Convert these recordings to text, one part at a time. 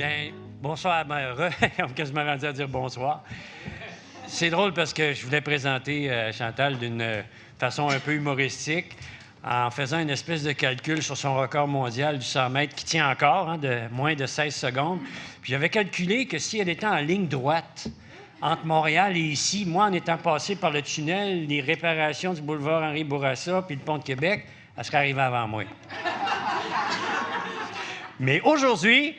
Bien, bonsoir, on m'a quasiment rendu à dire bonsoir. C'est drôle parce que je voulais présenter Chantal d'une façon un peu humoristique en faisant une espèce de calcul sur son record mondial du 100 mètres qui tient encore, de moins de 16 secondes. Puis j'avais calculé que si elle était en ligne droite entre Montréal et ici, moi, en étant passé par le tunnel, les réparations du boulevard Henri Bourassa puis le pont de Québec, elle serait arrivée avant moi. Mais aujourd'hui,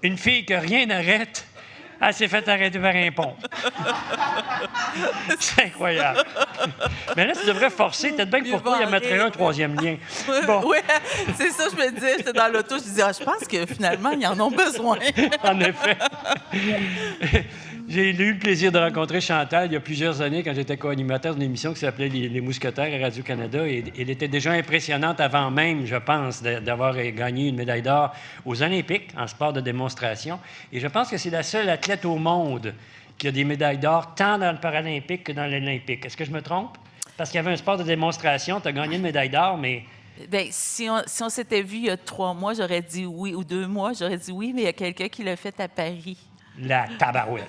une fille que rien n'arrête, elle s'est fait arrêter par un pont. C'est incroyable. Mais là, tu devrais forcer. Peut-être bien que pour toi, il y mettrait un troisième lien. Bon. Oui, c'est ça, je me disais. J'étais dans l'auto, je disais, je pense que finalement, ils en ont besoin. En effet. J'ai eu le plaisir de rencontrer Chantal il y a plusieurs années quand j'étais co-animateur d'une émission qui s'appelait Les Mousquetaires à Radio-Canada. Et elle était déjà impressionnante avant même, je pense, d'avoir gagné une médaille d'or aux Olympiques en sport de démonstration. Et je pense que c'est la seule athlète au monde qui a des médailles d'or tant dans le paralympique que dans l'olympique. Est-ce que je me trompe? Parce qu'il y avait un sport de démonstration, tu as gagné une médaille d'or, mais... Bien, si on s'était vu il y a 3 mois, j'aurais dit oui, ou 2 mois, j'aurais dit oui, mais il y a quelqu'un qui l'a fait à Paris. La tabarouette.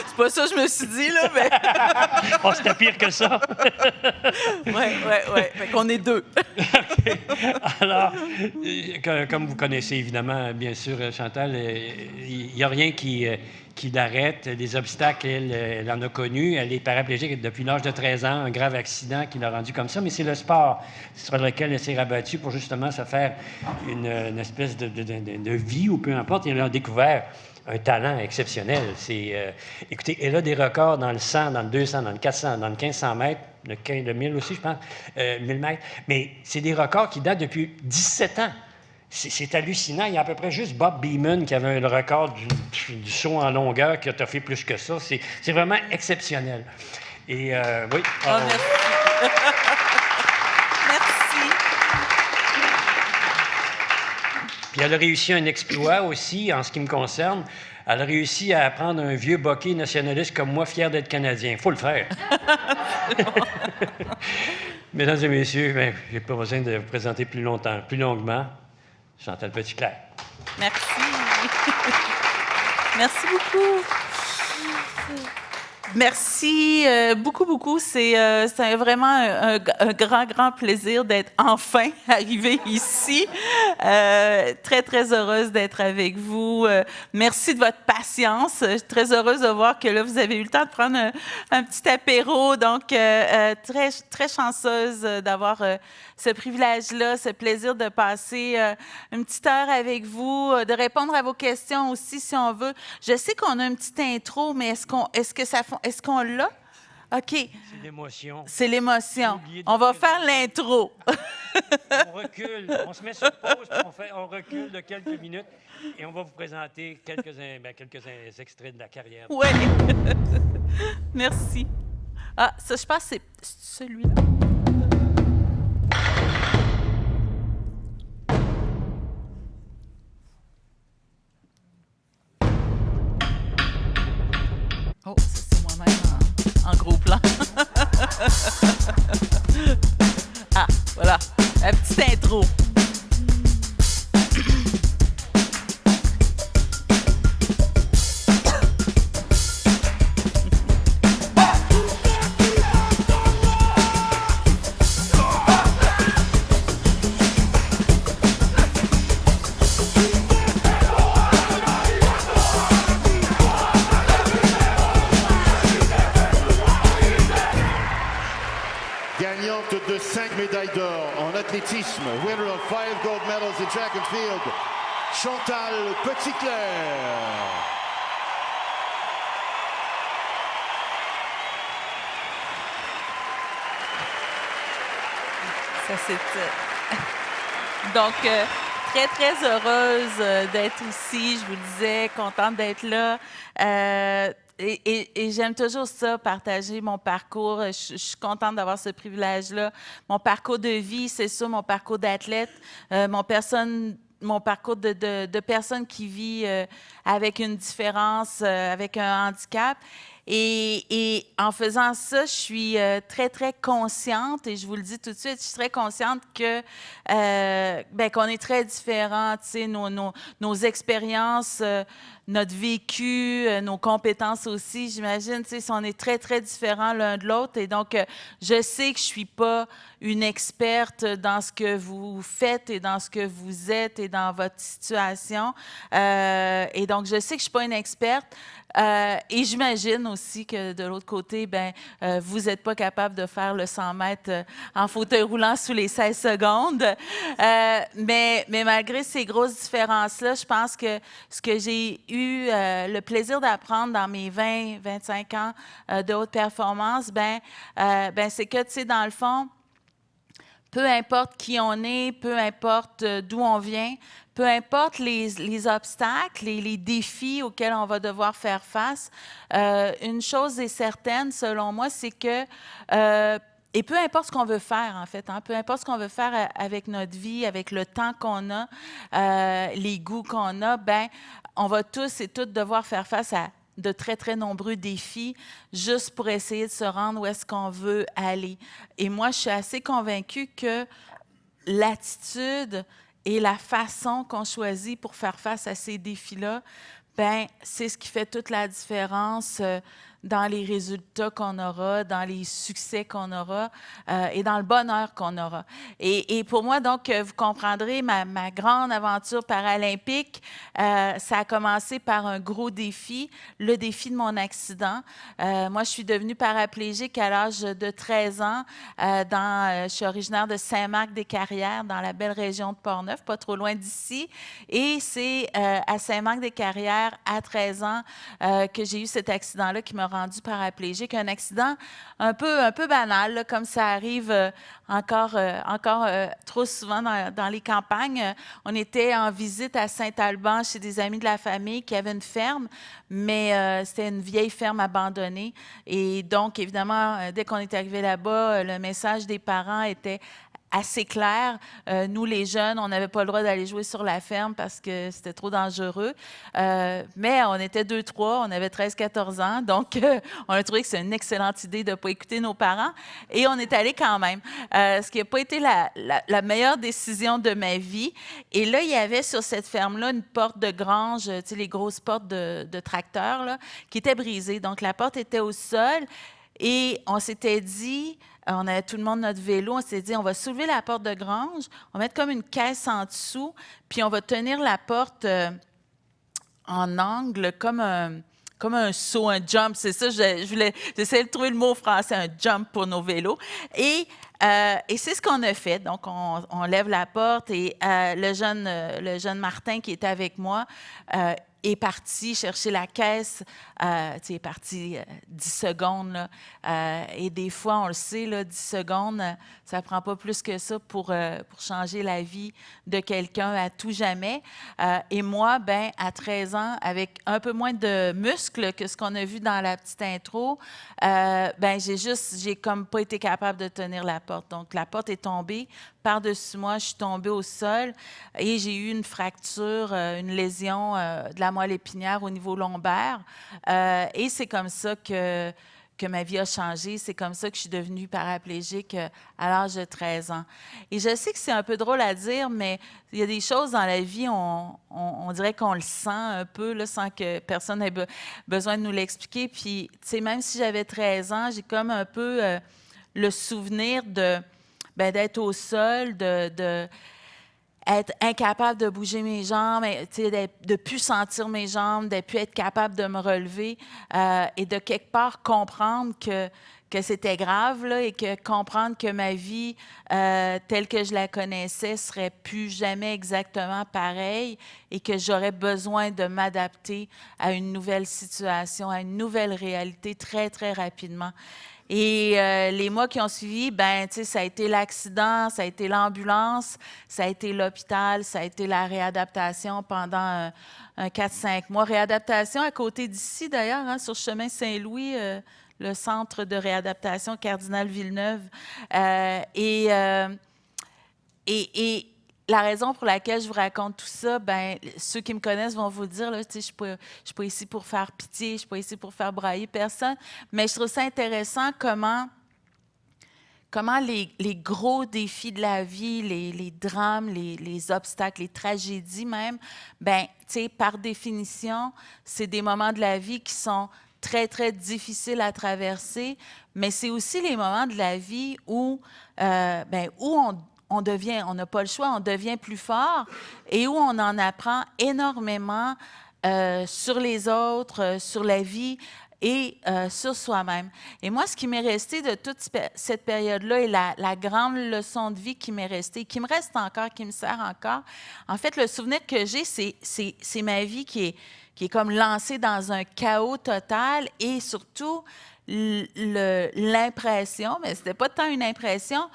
C'est pas ça que je me suis dit, là, mais... Oh, c'était pire que ça. Oui. Fait qu'on est 2. Okay. Alors, comme vous connaissez évidemment, bien sûr, Chantal, il n'y a rien qui l'arrête. Les obstacles, elle en a connu. Elle est paraplégique depuis l'âge de 13 ans, un grave accident qui l'a rendue comme ça. Mais c'est le sport sur lequel elle s'est rabattue pour justement se faire une espèce de vie ou peu importe. Elle a découvert un talent exceptionnel. Écoutez, elle a des records dans le 100, dans le 200, dans le 400, dans le 1500 mètres, le 1000 aussi, je pense, 1000 mètres. Mais c'est des records qui datent depuis 17 ans. C'est hallucinant. Il y a à peu près juste Bob Beamon qui avait le record du saut en longueur qui a fait plus que ça. C'est vraiment exceptionnel. Et oui. Oh, merci. Merci. Puis elle a réussi un exploit aussi, en ce qui me concerne. Elle a réussi à apprendre un vieux bokeh nationaliste comme moi, fier d'être Canadien. Il faut le faire. Mesdames et messieurs, je n'ai pas besoin de vous présenter plus longuement. Chantal Petitclerc. Merci. Merci beaucoup. Merci beaucoup. C'est vraiment un grand plaisir d'être enfin arrivée ici. Très heureuse d'être avec vous. Merci de votre patience. Je suis très heureuse de voir que là, vous avez eu le temps de prendre un petit apéro. Donc, très chanceuse d'avoir ce privilège-là, ce plaisir de passer une petite heure avec vous, de répondre à vos questions aussi, si on veut. Je sais qu'on a une petite intro, mais est-ce qu'on l'a? OK. C'est l'émotion. C'est l'émotion. On va faire l'intro. On recule. On se met sur pause, puis on recule de quelques minutes et on va vous présenter quelques extraits de la carrière. Oui. Merci. Ah, ça, je pense que c'est celui-là. Oh, ça, c'est moi-même en gros plan. Ah, voilà. La petite intro. Gagnante de 5 médailles d'or en athlétisme, winner of 5 gold medals in track and field, Chantal Petitclerc. Ça, c'est... Donc, très heureuse d'être ici. Je vous le disais, contente d'être là. Et j'aime toujours ça, partager mon parcours. Je suis contente d'avoir ce privilège-là. Mon parcours de vie, c'est ça, mon parcours d'athlète, mon parcours de personne qui vit avec une différence, avec un handicap. Et en faisant ça, je suis très, très consciente, et je vous le dis tout de suite, je suis très consciente que qu'on est très différents, tu sais, nos expériences, notre vécu, nos compétences aussi, j'imagine, tu sais, on est très, très différents l'un de l'autre. Et donc, je sais que je suis pas une experte dans ce que vous faites et dans ce que vous êtes et dans votre situation. Et donc, je sais que je suis pas une experte. Et j'imagine aussi que de l'autre côté, vous n'êtes pas capable de faire le 100 mètres en fauteuil roulant sous les 16 secondes. Mais malgré ces grosses différences-là, je pense que ce que j'ai eu le plaisir d'apprendre dans mes 20-25 ans de haute performance, c'est que, tu sais, dans le fond, peu importe qui on est, peu importe d'où on vient, peu importe les obstacles, les défis auxquels on va devoir faire face, une chose est certaine, selon moi, c'est que, et peu importe ce qu'on veut faire, en fait, peu importe ce qu'on veut faire avec notre vie, avec le temps qu'on a, les goûts qu'on a, on va tous et toutes devoir faire face à de très, très nombreux défis juste pour essayer de se rendre où est-ce qu'on veut aller. Et moi, je suis assez convaincue que l'attitude et la façon qu'on choisit pour faire face à ces défis-là, c'est ce qui fait toute la différence dans les résultats qu'on aura, dans les succès qu'on aura et dans le bonheur qu'on aura. Et pour moi, donc, vous comprendrez, ma grande aventure paralympique, ça a commencé par un gros défi, le défi de mon accident. Moi, je suis devenue paraplégique à l'âge de 13 ans. Je suis originaire de Saint-Marc-des-Carrières, dans la belle région de Portneuf, pas trop loin d'ici. Et c'est à Saint-Marc-des-Carrières, à 13 ans, que j'ai eu cet accident-là qui m'a rendu paraplégique. Un accident un peu banal, là, comme ça arrive encore trop souvent dans les campagnes. On était en visite à Saint-Alban chez des amis de la famille qui avaient une ferme, mais c'était une vieille ferme abandonnée. Et donc, évidemment, dès qu'on est arrivé là-bas, le message des parents était assez clair. Nous, les jeunes, on n'avait pas le droit d'aller jouer sur la ferme parce que c'était trop dangereux. Mais on était 2-3, on avait 13-14 ans. Donc, on a trouvé que c'est une excellente idée de ne pas écouter nos parents. Et on est allé quand même. Ce qui n'a pas été la meilleure décision de ma vie. Et là, il y avait sur cette ferme-là une porte de grange, tu sais, les grosses portes de tracteurs, là, qui était brisée. Donc, la porte était au sol. Et on s'était dit, on avait tout le monde notre vélo, on s'est dit, on va soulever la porte de grange, on va mettre comme une caisse en dessous, puis on va tenir la porte en angle comme un saut, un jump. C'est ça, j'essayais de trouver le mot français, un jump pour nos vélos. Et c'est ce qu'on a fait. Donc, on lève la porte et le jeune Martin qui était avec moi est parti chercher la caisse. Il est parti 10 secondes. Là, et des fois, on le sait, là, 10 secondes, ça ne prend pas plus que ça pour changer la vie de quelqu'un à tout jamais. Et moi, à 13 ans, avec un peu moins de muscles que ce qu'on a vu dans la petite intro, j'ai comme pas été capable de tenir la porte. Donc, la porte est tombée par-dessus moi, je suis tombée au sol et j'ai eu une fracture, une lésion de la moelle épinière au niveau lombaire. Et c'est comme ça que ma vie a changé. C'est comme ça que je suis devenue paraplégique à l'âge de 13 ans. Et je sais que c'est un peu drôle à dire, mais il y a des choses dans la vie, on dirait qu'on le sent un peu, là, sans que personne ait besoin de nous l'expliquer. Puis, tu sais, même si j'avais 13 ans, j'ai comme un peu le souvenir d'être au sol, d'être incapable de bouger mes jambes, de ne plus sentir mes jambes, de ne plus être capable de me relever et de quelque part comprendre que c'était grave là, et que comprendre que ma vie telle que je la connaissais serait plus jamais exactement pareille et que j'aurais besoin de m'adapter à une nouvelle situation, à une nouvelle réalité très, très rapidement. Et les mois qui ont suivi, ça a été l'accident, ça a été l'ambulance, ça a été l'hôpital, ça a été la réadaptation pendant un 4-5 mois. Réadaptation à côté d'ici, d'ailleurs, sur chemin Saint-Louis, le centre de réadaptation Cardinal Villeneuve. Et la raison pour laquelle je vous raconte tout ça, ben ceux qui me connaissent vont vous le dire, là, tu sais, je suis pas ici pour faire pitié, je suis pas ici pour faire brailler personne, mais je trouve ça intéressant comment les gros défis de la vie, les drames, les obstacles, les tragédies même, ben, tu sais, par définition, c'est des moments de la vie qui sont très, très difficiles à traverser, mais c'est aussi les moments de la vie où, où on devient, on n'a pas le choix, on devient plus fort et où on en apprend énormément sur les autres, sur la vie et sur soi-même. Et moi, ce qui m'est resté de toute cette période-là et la grande leçon de vie qui m'est restée, qui me reste encore, qui me sert encore, en fait, le souvenir que j'ai, c'est ma vie qui est comme lancée dans un chaos total et surtout l'impression, mais ce n'était pas tant une impression,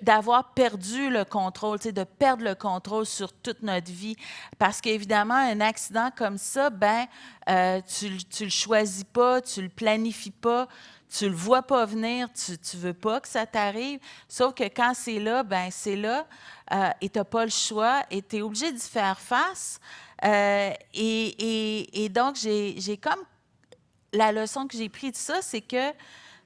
d'avoir perdu le contrôle, tu sais, de perdre le contrôle sur toute notre vie. Parce qu'évidemment, un accident comme ça, ben, tu le choisis pas, tu le planifies pas, tu le vois pas venir, tu veux pas que ça t'arrive. Sauf que quand c'est là, ben c'est là, et tu n'as pas le choix, et tu es obligé d'y faire face. Et donc, j'ai comme la leçon que j'ai prise de ça, c'est que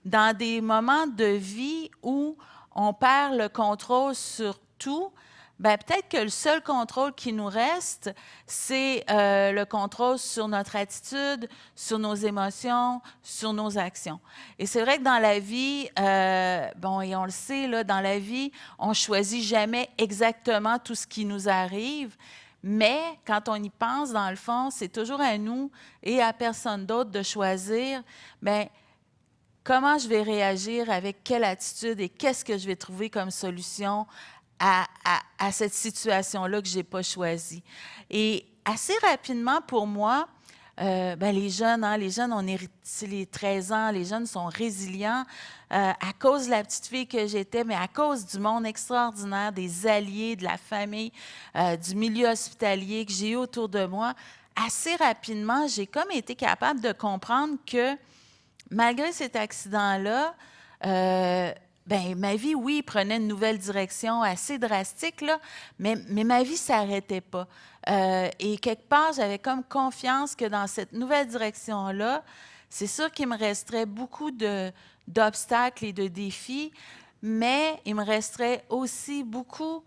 dans des moments de vie où on perd le contrôle sur tout, bien, peut-être que le seul contrôle qui nous reste, c'est le contrôle sur notre attitude, sur nos émotions, sur nos actions. Et c'est vrai que dans la vie, bon, et on le sait, là, dans la vie, on ne choisit jamais exactement tout ce qui nous arrive, mais quand on y pense, dans le fond, c'est toujours à nous et à personne d'autre de choisir, bien, comment je vais réagir, avec quelle attitude et qu'est-ce que je vais trouver comme solution à cette situation-là que je n'ai pas choisie. Et assez rapidement, pour moi, ben les jeunes, on est les 13 ans, les jeunes sont résilients à cause de la petite fille que j'étais, mais à cause du monde extraordinaire, des alliés, de la famille, du milieu hospitalier que j'ai eu autour de moi. Assez rapidement, j'ai comme été capable de comprendre que malgré cet accident-là, ben, ma vie, oui, prenait une nouvelle direction assez drastique, là, mais ma vie ne s'arrêtait pas. Et quelque part, j'avais comme confiance que dans cette nouvelle direction-là, c'est sûr qu'il me resterait beaucoup d'obstacles et de défis, mais il me resterait aussi beaucoup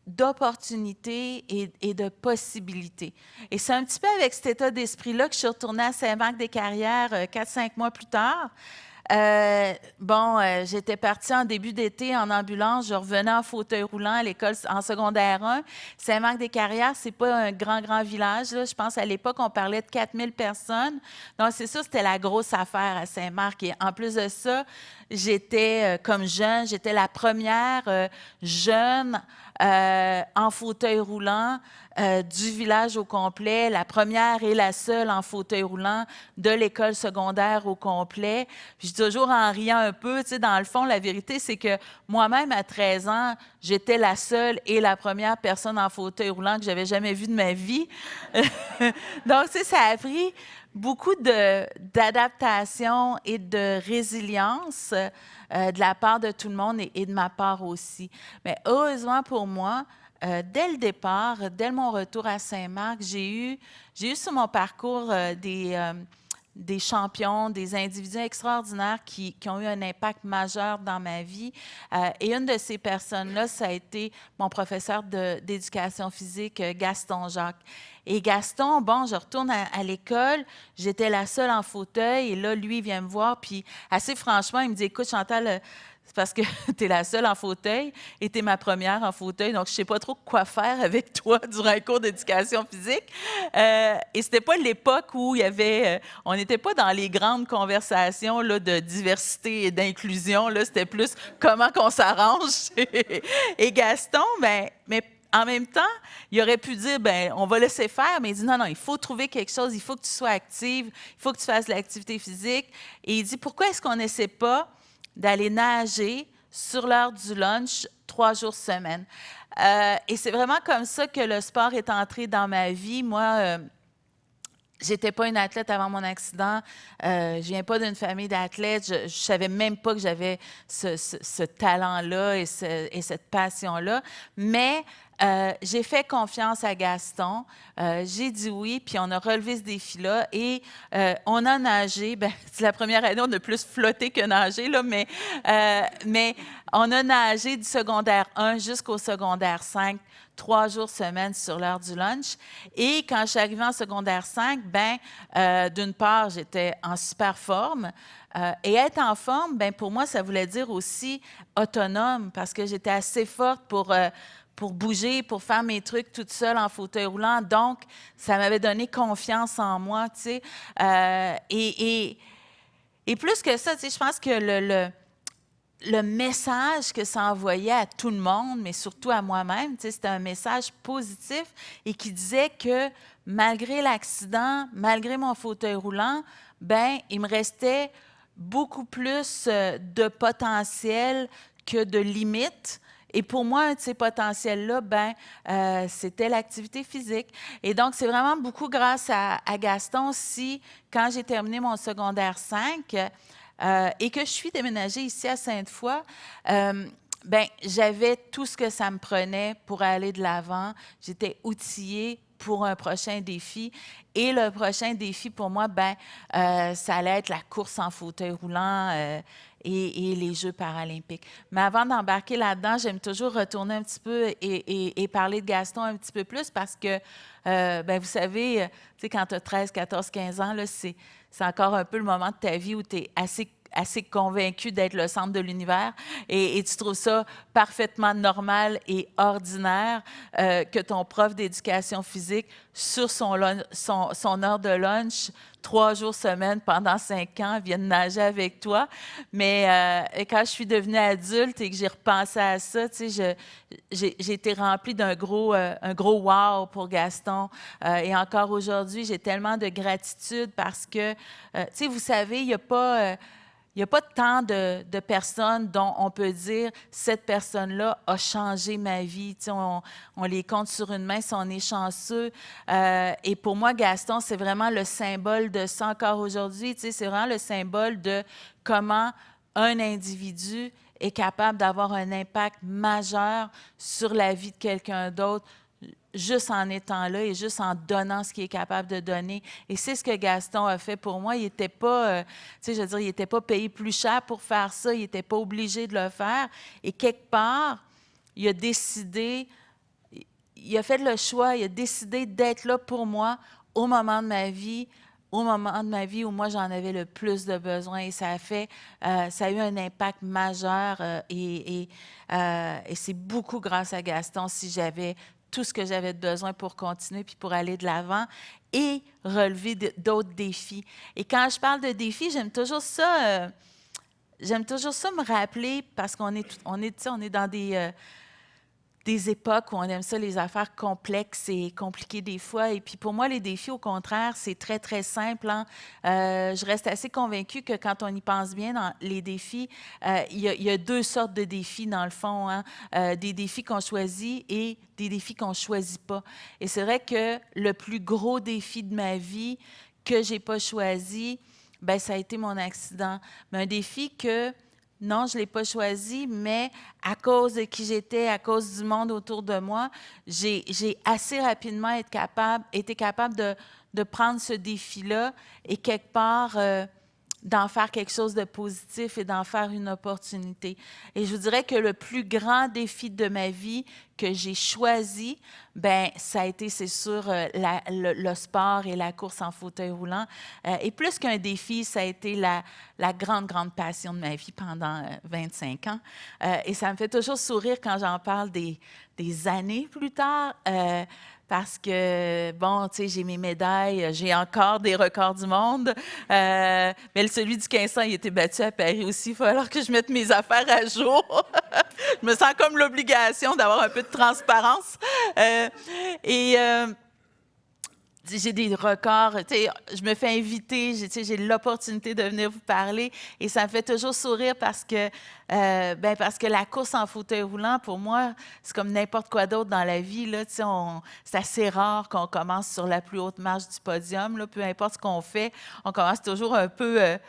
d'opportunités et de possibilités. Et c'est un petit peu avec cet état d'esprit-là que je suis retournée à Saint-Marc-des-Carrières 4-5 mois plus tard. J'étais partie en début d'été en ambulance. Je revenais en fauteuil roulant à l'école en secondaire 1. Saint-Marc-des-Carrières, c'est pas un grand village, là. Je pense à l'époque, on parlait de 4000 personnes. Donc, c'est sûr, c'était la grosse affaire à Saint-Marc. Et en plus de ça, j'étais comme jeune, j'étais la première jeune en fauteuil roulant du village au complet, la première et la seule en fauteuil roulant de l'école secondaire au complet. Puis je dis toujours en riant un peu, tu sais, dans le fond, la vérité, c'est que moi-même, à 13 ans, j'étais la seule et la première personne en fauteuil roulant que j'avais jamais vue de ma vie. Donc, tu sais, ça a pris beaucoup d'adaptation et de résilience de la part de tout le monde et de ma part aussi. Mais heureusement pour moi, dès le départ, dès mon retour à Saint-Marc, j'ai eu sur mon parcours des champions, des individus extraordinaires qui ont eu un impact majeur dans ma vie. Et une de ces personnes-là, ça a été mon professeur d'éducation physique, Gaston Jacques. Et Gaston, bon, je retourne à l'école, j'étais la seule en fauteuil, et là, lui, il vient me voir, puis assez franchement, il me dit, écoute, Chantal, c'est parce que tu es la seule en fauteuil et tu es ma première en fauteuil, donc je ne sais pas trop quoi faire avec toi durant un cours d'éducation physique. Et ce n'était pas l'époque où il y avait... on n'était pas dans les grandes conversations là, de diversité et d'inclusion, là, c'était plus comment qu'on s'arrange. Et Gaston, mais en même temps, il aurait pu dire, ben, on va laisser faire, mais il dit, non, il faut trouver quelque chose, il faut que tu sois active, il faut que tu fasses de l'activité physique. Et il dit, pourquoi est-ce qu'on n'essaie pas d'aller nager sur l'heure du lunch 3 jours semaine? Et c'est vraiment comme ça que le sport est entré dans ma vie. Moi, j'étais pas une athlète avant mon accident. Je viens pas d'une famille d'athlètes. Je savais même pas que j'avais ce talent-là et cette passion-là. Mais j'ai fait confiance à Gaston. J'ai dit oui, puis on a relevé ce défi-là. Et on a nagé. Ben, c'est la première année, on a plus flotté que nagé, là, mais on a nagé du secondaire 1 jusqu'au secondaire 5, 3 jours semaine sur l'heure du lunch. Et quand je suis arrivée en secondaire 5, d'une part, j'étais en super forme. Et être en forme, pour moi, ça voulait dire aussi autonome, parce que j'étais assez forte pour bouger, pour faire mes trucs toute seule en fauteuil roulant. Donc, ça m'avait donné confiance en moi, tu sais. Et plus que ça, tu sais, je pense que le message que ça envoyait à tout le monde, mais surtout à moi-même, tu sais, c'était un message positif et qui disait que malgré l'accident, malgré mon fauteuil roulant, il me restait beaucoup plus de potentiel que de limites. Et pour moi, un de ces potentiels-là, c'était l'activité physique. Et donc, c'est vraiment beaucoup grâce à Gaston si, quand j'ai terminé mon secondaire 5 et que je suis déménagée ici à Sainte-Foy, j'avais tout ce que ça me prenait pour aller de l'avant. J'étais outillée pour un prochain défi. Et le prochain défi, pour moi, ça allait être la course en fauteuil roulant et les Jeux paralympiques. Mais avant d'embarquer là-dedans, j'aime toujours retourner un petit peu et parler de Gaston un petit peu plus parce que, vous savez, tu sais, quand tu as 13, 14, 15 ans, là, c'est encore un peu le moment de ta vie où tu es assez convaincu d'être le centre de l'univers et tu trouves ça parfaitement normal et ordinaire que ton prof d'éducation physique, sur son heure de lunch, 3 jours semaine pendant 5 ans, vienne nager avec toi. Mais quand je suis devenue adulte et que j'ai repensé à ça, tu sais, j'ai été remplie d'un gros wow pour Gaston. Et encore aujourd'hui, j'ai tellement de gratitude parce que, tu sais, vous savez, il n'y a pas tant de personnes dont on peut dire « cette personne-là a changé ma vie ». Tu sais, on les compte sur une main si on est chanceux. Et pour moi, Gaston, c'est vraiment le symbole de ça encore aujourd'hui. Tu sais, c'est vraiment le symbole de comment un individu est capable d'avoir un impact majeur sur la vie de quelqu'un d'autre, juste en étant là et juste en donnant ce qu'il est capable de donner. Et c'est ce que Gaston a fait pour moi. Il n'était pas, il n'était pas payé plus cher pour faire ça. Il n'était pas obligé de le faire. Et quelque part, il a décidé, il a fait le choix, il a décidé d'être là pour moi au moment de ma vie où moi, j'en avais le plus de besoin. Et ça a eu un impact majeur et c'est beaucoup grâce à Gaston si j'avais tout ce que j'avais besoin pour continuer puis pour aller de l'avant et relever d'autres défis. Et quand je parle de défis, j'aime toujours ça me rappeler parce qu'on est dans des époques où on aime ça, les affaires complexes et compliquées des fois. Et puis pour moi, les défis, au contraire, c'est très, très simple. Hein? Je reste assez convaincue que quand on y pense bien, dans les défis, il y a 2 sortes de défis dans le fond. Hein? Des défis qu'on choisit et des défis qu'on ne choisit pas. Et c'est vrai que le plus gros défi de ma vie que je n'ai pas choisi, ça a été mon accident. Mais un défi que... non, je ne l'ai pas choisi, mais à cause de qui j'étais, à cause du monde autour de moi, j'ai assez rapidement été capable de prendre ce défi-là et quelque part d'en faire quelque chose de positif et d'en faire une opportunité. Et je vous dirais que le plus grand défi de ma vie que j'ai choisi, ça a été, c'est sûr, le sport et la course en fauteuil roulant. Et plus qu'un défi, ça a été la grande, grande passion de ma vie pendant 25 ans. Et ça me fait toujours sourire quand j'en parle des années plus tard. Parce que, bon, tu sais, j'ai mes médailles, j'ai encore des records du monde. Mais celui du 1500, il a été battu à Paris aussi. Il va falloir que je mette mes affaires à jour. Je me sens comme l'obligation d'avoir un peu de transparence. j'ai des records. Je me fais inviter, j'ai l'opportunité de venir vous parler et ça me fait toujours sourire parce que la course en fauteuil roulant, pour moi, c'est comme n'importe quoi d'autre dans la vie. Là, c'est assez rare qu'on commence sur la plus haute marche du podium. Là, peu importe ce qu'on fait, on commence toujours un peu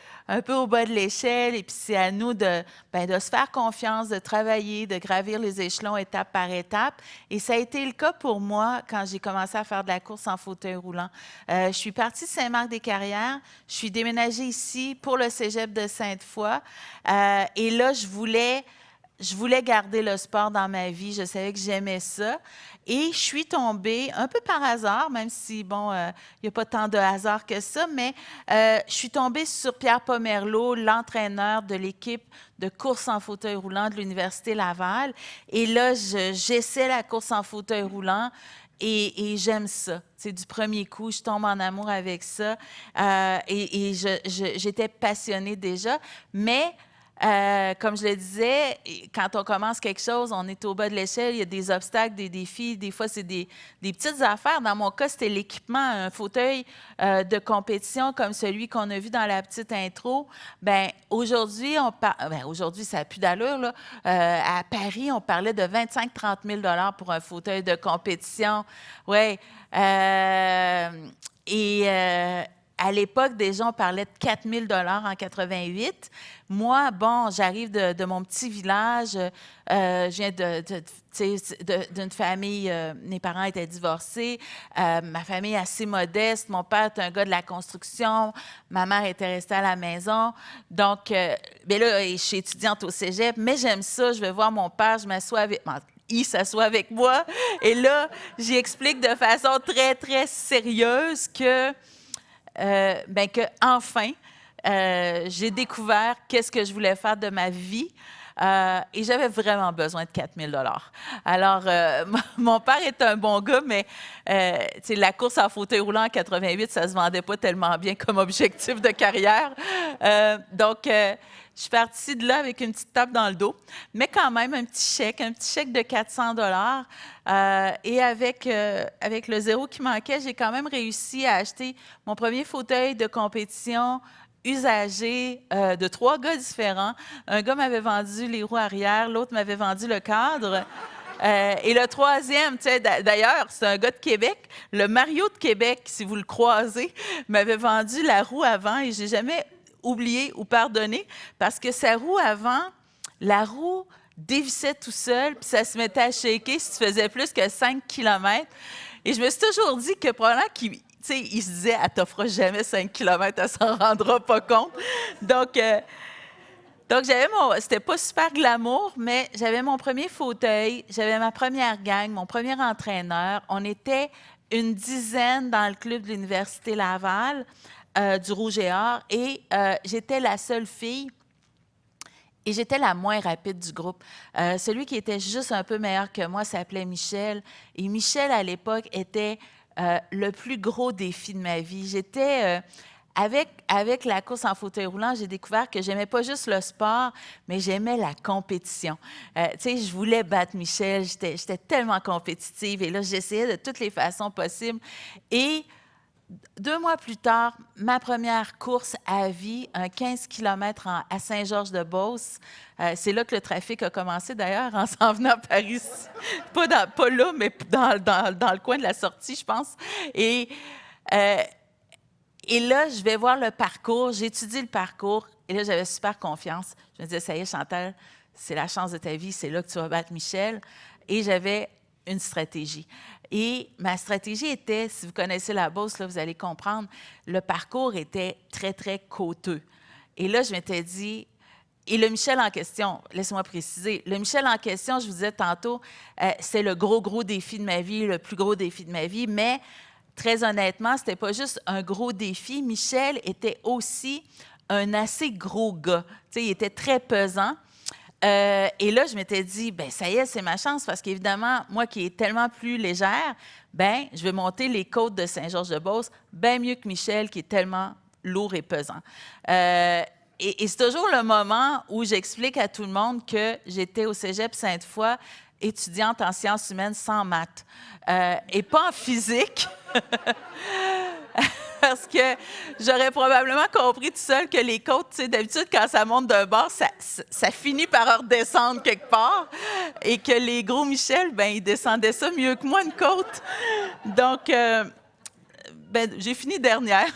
au bas de l'échelle et puis c'est à nous de se faire confiance, de travailler, de gravir les échelons étape par étape. Et ça a été le cas pour moi quand j'ai commencé à faire de la course en fauteuil roulant. Je suis partie de Saint-Marc-des-Carrières, je suis déménagée ici pour le cégep de Sainte-Foy. Et là, je voulais garder le sport dans ma vie. Je savais que j'aimais ça. Et je suis tombée, un peu par hasard, même si, il n'y a pas tant de hasard que ça, mais je suis tombée sur Pierre Pomerleau, l'entraîneur de l'équipe de course en fauteuil roulant de l'Université Laval. Et là, j'essaie la course en fauteuil roulant. Et j'aime ça. C'est du premier coup, je tombe en amour avec ça. J'étais passionnée déjà. Mais, comme je le disais, quand on commence quelque chose, on est au bas de l'échelle, il y a des obstacles, des défis. Des fois, c'est des petites affaires. Dans mon cas, c'était l'équipement, un fauteuil de compétition comme celui qu'on a vu dans la petite intro. Aujourd'hui, aujourd'hui, ça n'a plus d'allure, là. À Paris, on parlait de 25-30 000 $ pour un fauteuil de compétition. Oui. À l'époque, déjà, on parlait de 4 000 $ en 88. Moi, j'arrive de mon petit village. Je viens d'une famille, mes parents étaient divorcés. Ma famille est assez modeste. Mon père est un gars de la construction. Ma mère était restée à la maison. Donc, là, je suis étudiante au cégep, mais j'aime ça. Je vais voir mon père, je m'assois avec... Il s'assoit avec moi. Et là, j'y explique de façon très, très sérieuse que enfin, j'ai découvert qu'est-ce que je voulais faire de ma vie et j'avais vraiment besoin de 4 000 $. Alors, mon père est un bon gars, mais la course en fauteuil roulant en 88, ça ne se vendait pas tellement bien comme objectif de carrière. Donc, je suis partie de là avec une petite tape dans le dos, mais quand même un petit chèque de 400 $. Et avec le zéro qui manquait, j'ai quand même réussi à acheter mon premier fauteuil de compétition usagé de 3 gars différents. Un gars m'avait vendu les roues arrière, l'autre m'avait vendu le cadre. Et le troisième, d'ailleurs, c'est un gars de Québec. Le Mario de Québec, si vous le croisez, m'avait vendu la roue avant et j'ai jamais oublié ou pardonné parce que sa roue avant, la roue dévissait tout seul puis ça se mettait à shaker si tu faisais plus que 5 km. Et je me suis toujours dit que probablement qu'il il se disait, elle t'offre jamais 5 km, elle s'en rendra pas compte. Donc j'avais c'était pas super glamour, mais j'avais mon premier fauteuil, j'avais ma première gang, mon premier entraîneur. On était une dizaine dans le club de l'Université Laval, du Rouge et Or, et j'étais la seule fille. Et j'étais la moins rapide du groupe. Celui qui était juste un peu meilleur que moi s'appelait Michel. Et Michel, à l'époque, était le plus gros défi de ma vie. J'étais... Avec la course en fauteuil roulant, j'ai découvert que j'aimais pas juste le sport, mais j'aimais la compétition. Je voulais battre Michel, j'étais tellement compétitive et là, j'essayais de toutes les façons possibles. Et 2 mois plus tard, ma première course à vie, un 15 km à Saint-Georges-de-Beauce. C'est là que le trafic a commencé, d'ailleurs, en s'en venant par ici. Pas là, mais dans le coin de la sortie, je pense. Et là, je vais voir le parcours, j'étudie le parcours, et là, j'avais super confiance. Je me disais, ça y est, Chantal, c'est la chance de ta vie, c'est là que tu vas battre Michel. Et j'avais une stratégie. Et ma stratégie était, si vous connaissez la Beauce, là, vous allez comprendre, le parcours était très, très côteux. Et là, je m'étais dit, et le Michel en question, laissez-moi préciser, le Michel en question, je vous disais tantôt, c'est le gros défi de ma vie, le plus gros défi de ma vie, mais très honnêtement, c'était pas juste un gros défi. Michel était aussi un assez gros gars. Il était très pesant. Et là, je m'étais dit, ça y est, c'est ma chance, parce qu'évidemment, moi qui est tellement plus légère, je vais monter les côtes de Saint-Georges-de-Beauce bien mieux que Michel, qui est tellement lourd et pesant. Et c'est toujours le moment où j'explique à tout le monde que j'étais au cégep Sainte-Foy, étudiante en sciences humaines sans maths et pas en physique. Parce que j'aurais probablement compris tout seul que les côtes, tu sais, d'habitude, quand ça monte d'un bord, ça finit par redescendre quelque part. Et que les gros Michel, ben ils descendaient ça mieux que moi, une côte. Donc, ben, j'ai fini dernière,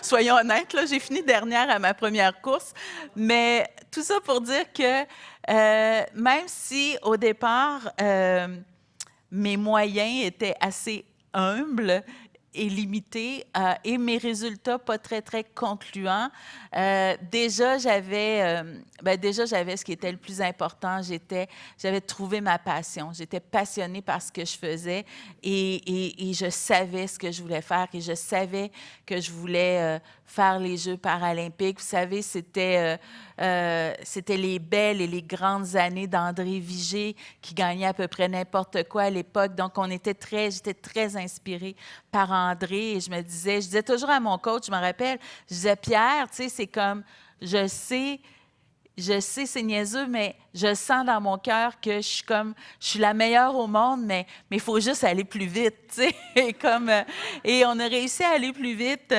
soyons honnêtes, là, j'ai fini dernière à ma première course. Mais tout ça pour dire que même si au départ, mes moyens étaient assez humbles et limités et mes résultats pas très, très concluants, déjà, j'avais ce qui était le plus important. J'avais trouvé ma passion. J'étais passionnée par ce que je faisais et je savais ce que je voulais faire et je savais que je voulais faire les Jeux paralympiques. Vous savez, c'était les belles et les grandes années d'André Vigé qui gagnait à peu près n'importe quoi à l'époque. Donc, j'étais très inspirée par André et je disais toujours à mon coach, je me rappelle, je disais, Pierre, tu sais, c'est comme, je sais, c'est niaiseux, mais je sens dans mon cœur que je suis la meilleure au monde, mais il faut juste aller plus vite, tu sais. Et on a réussi à aller plus vite.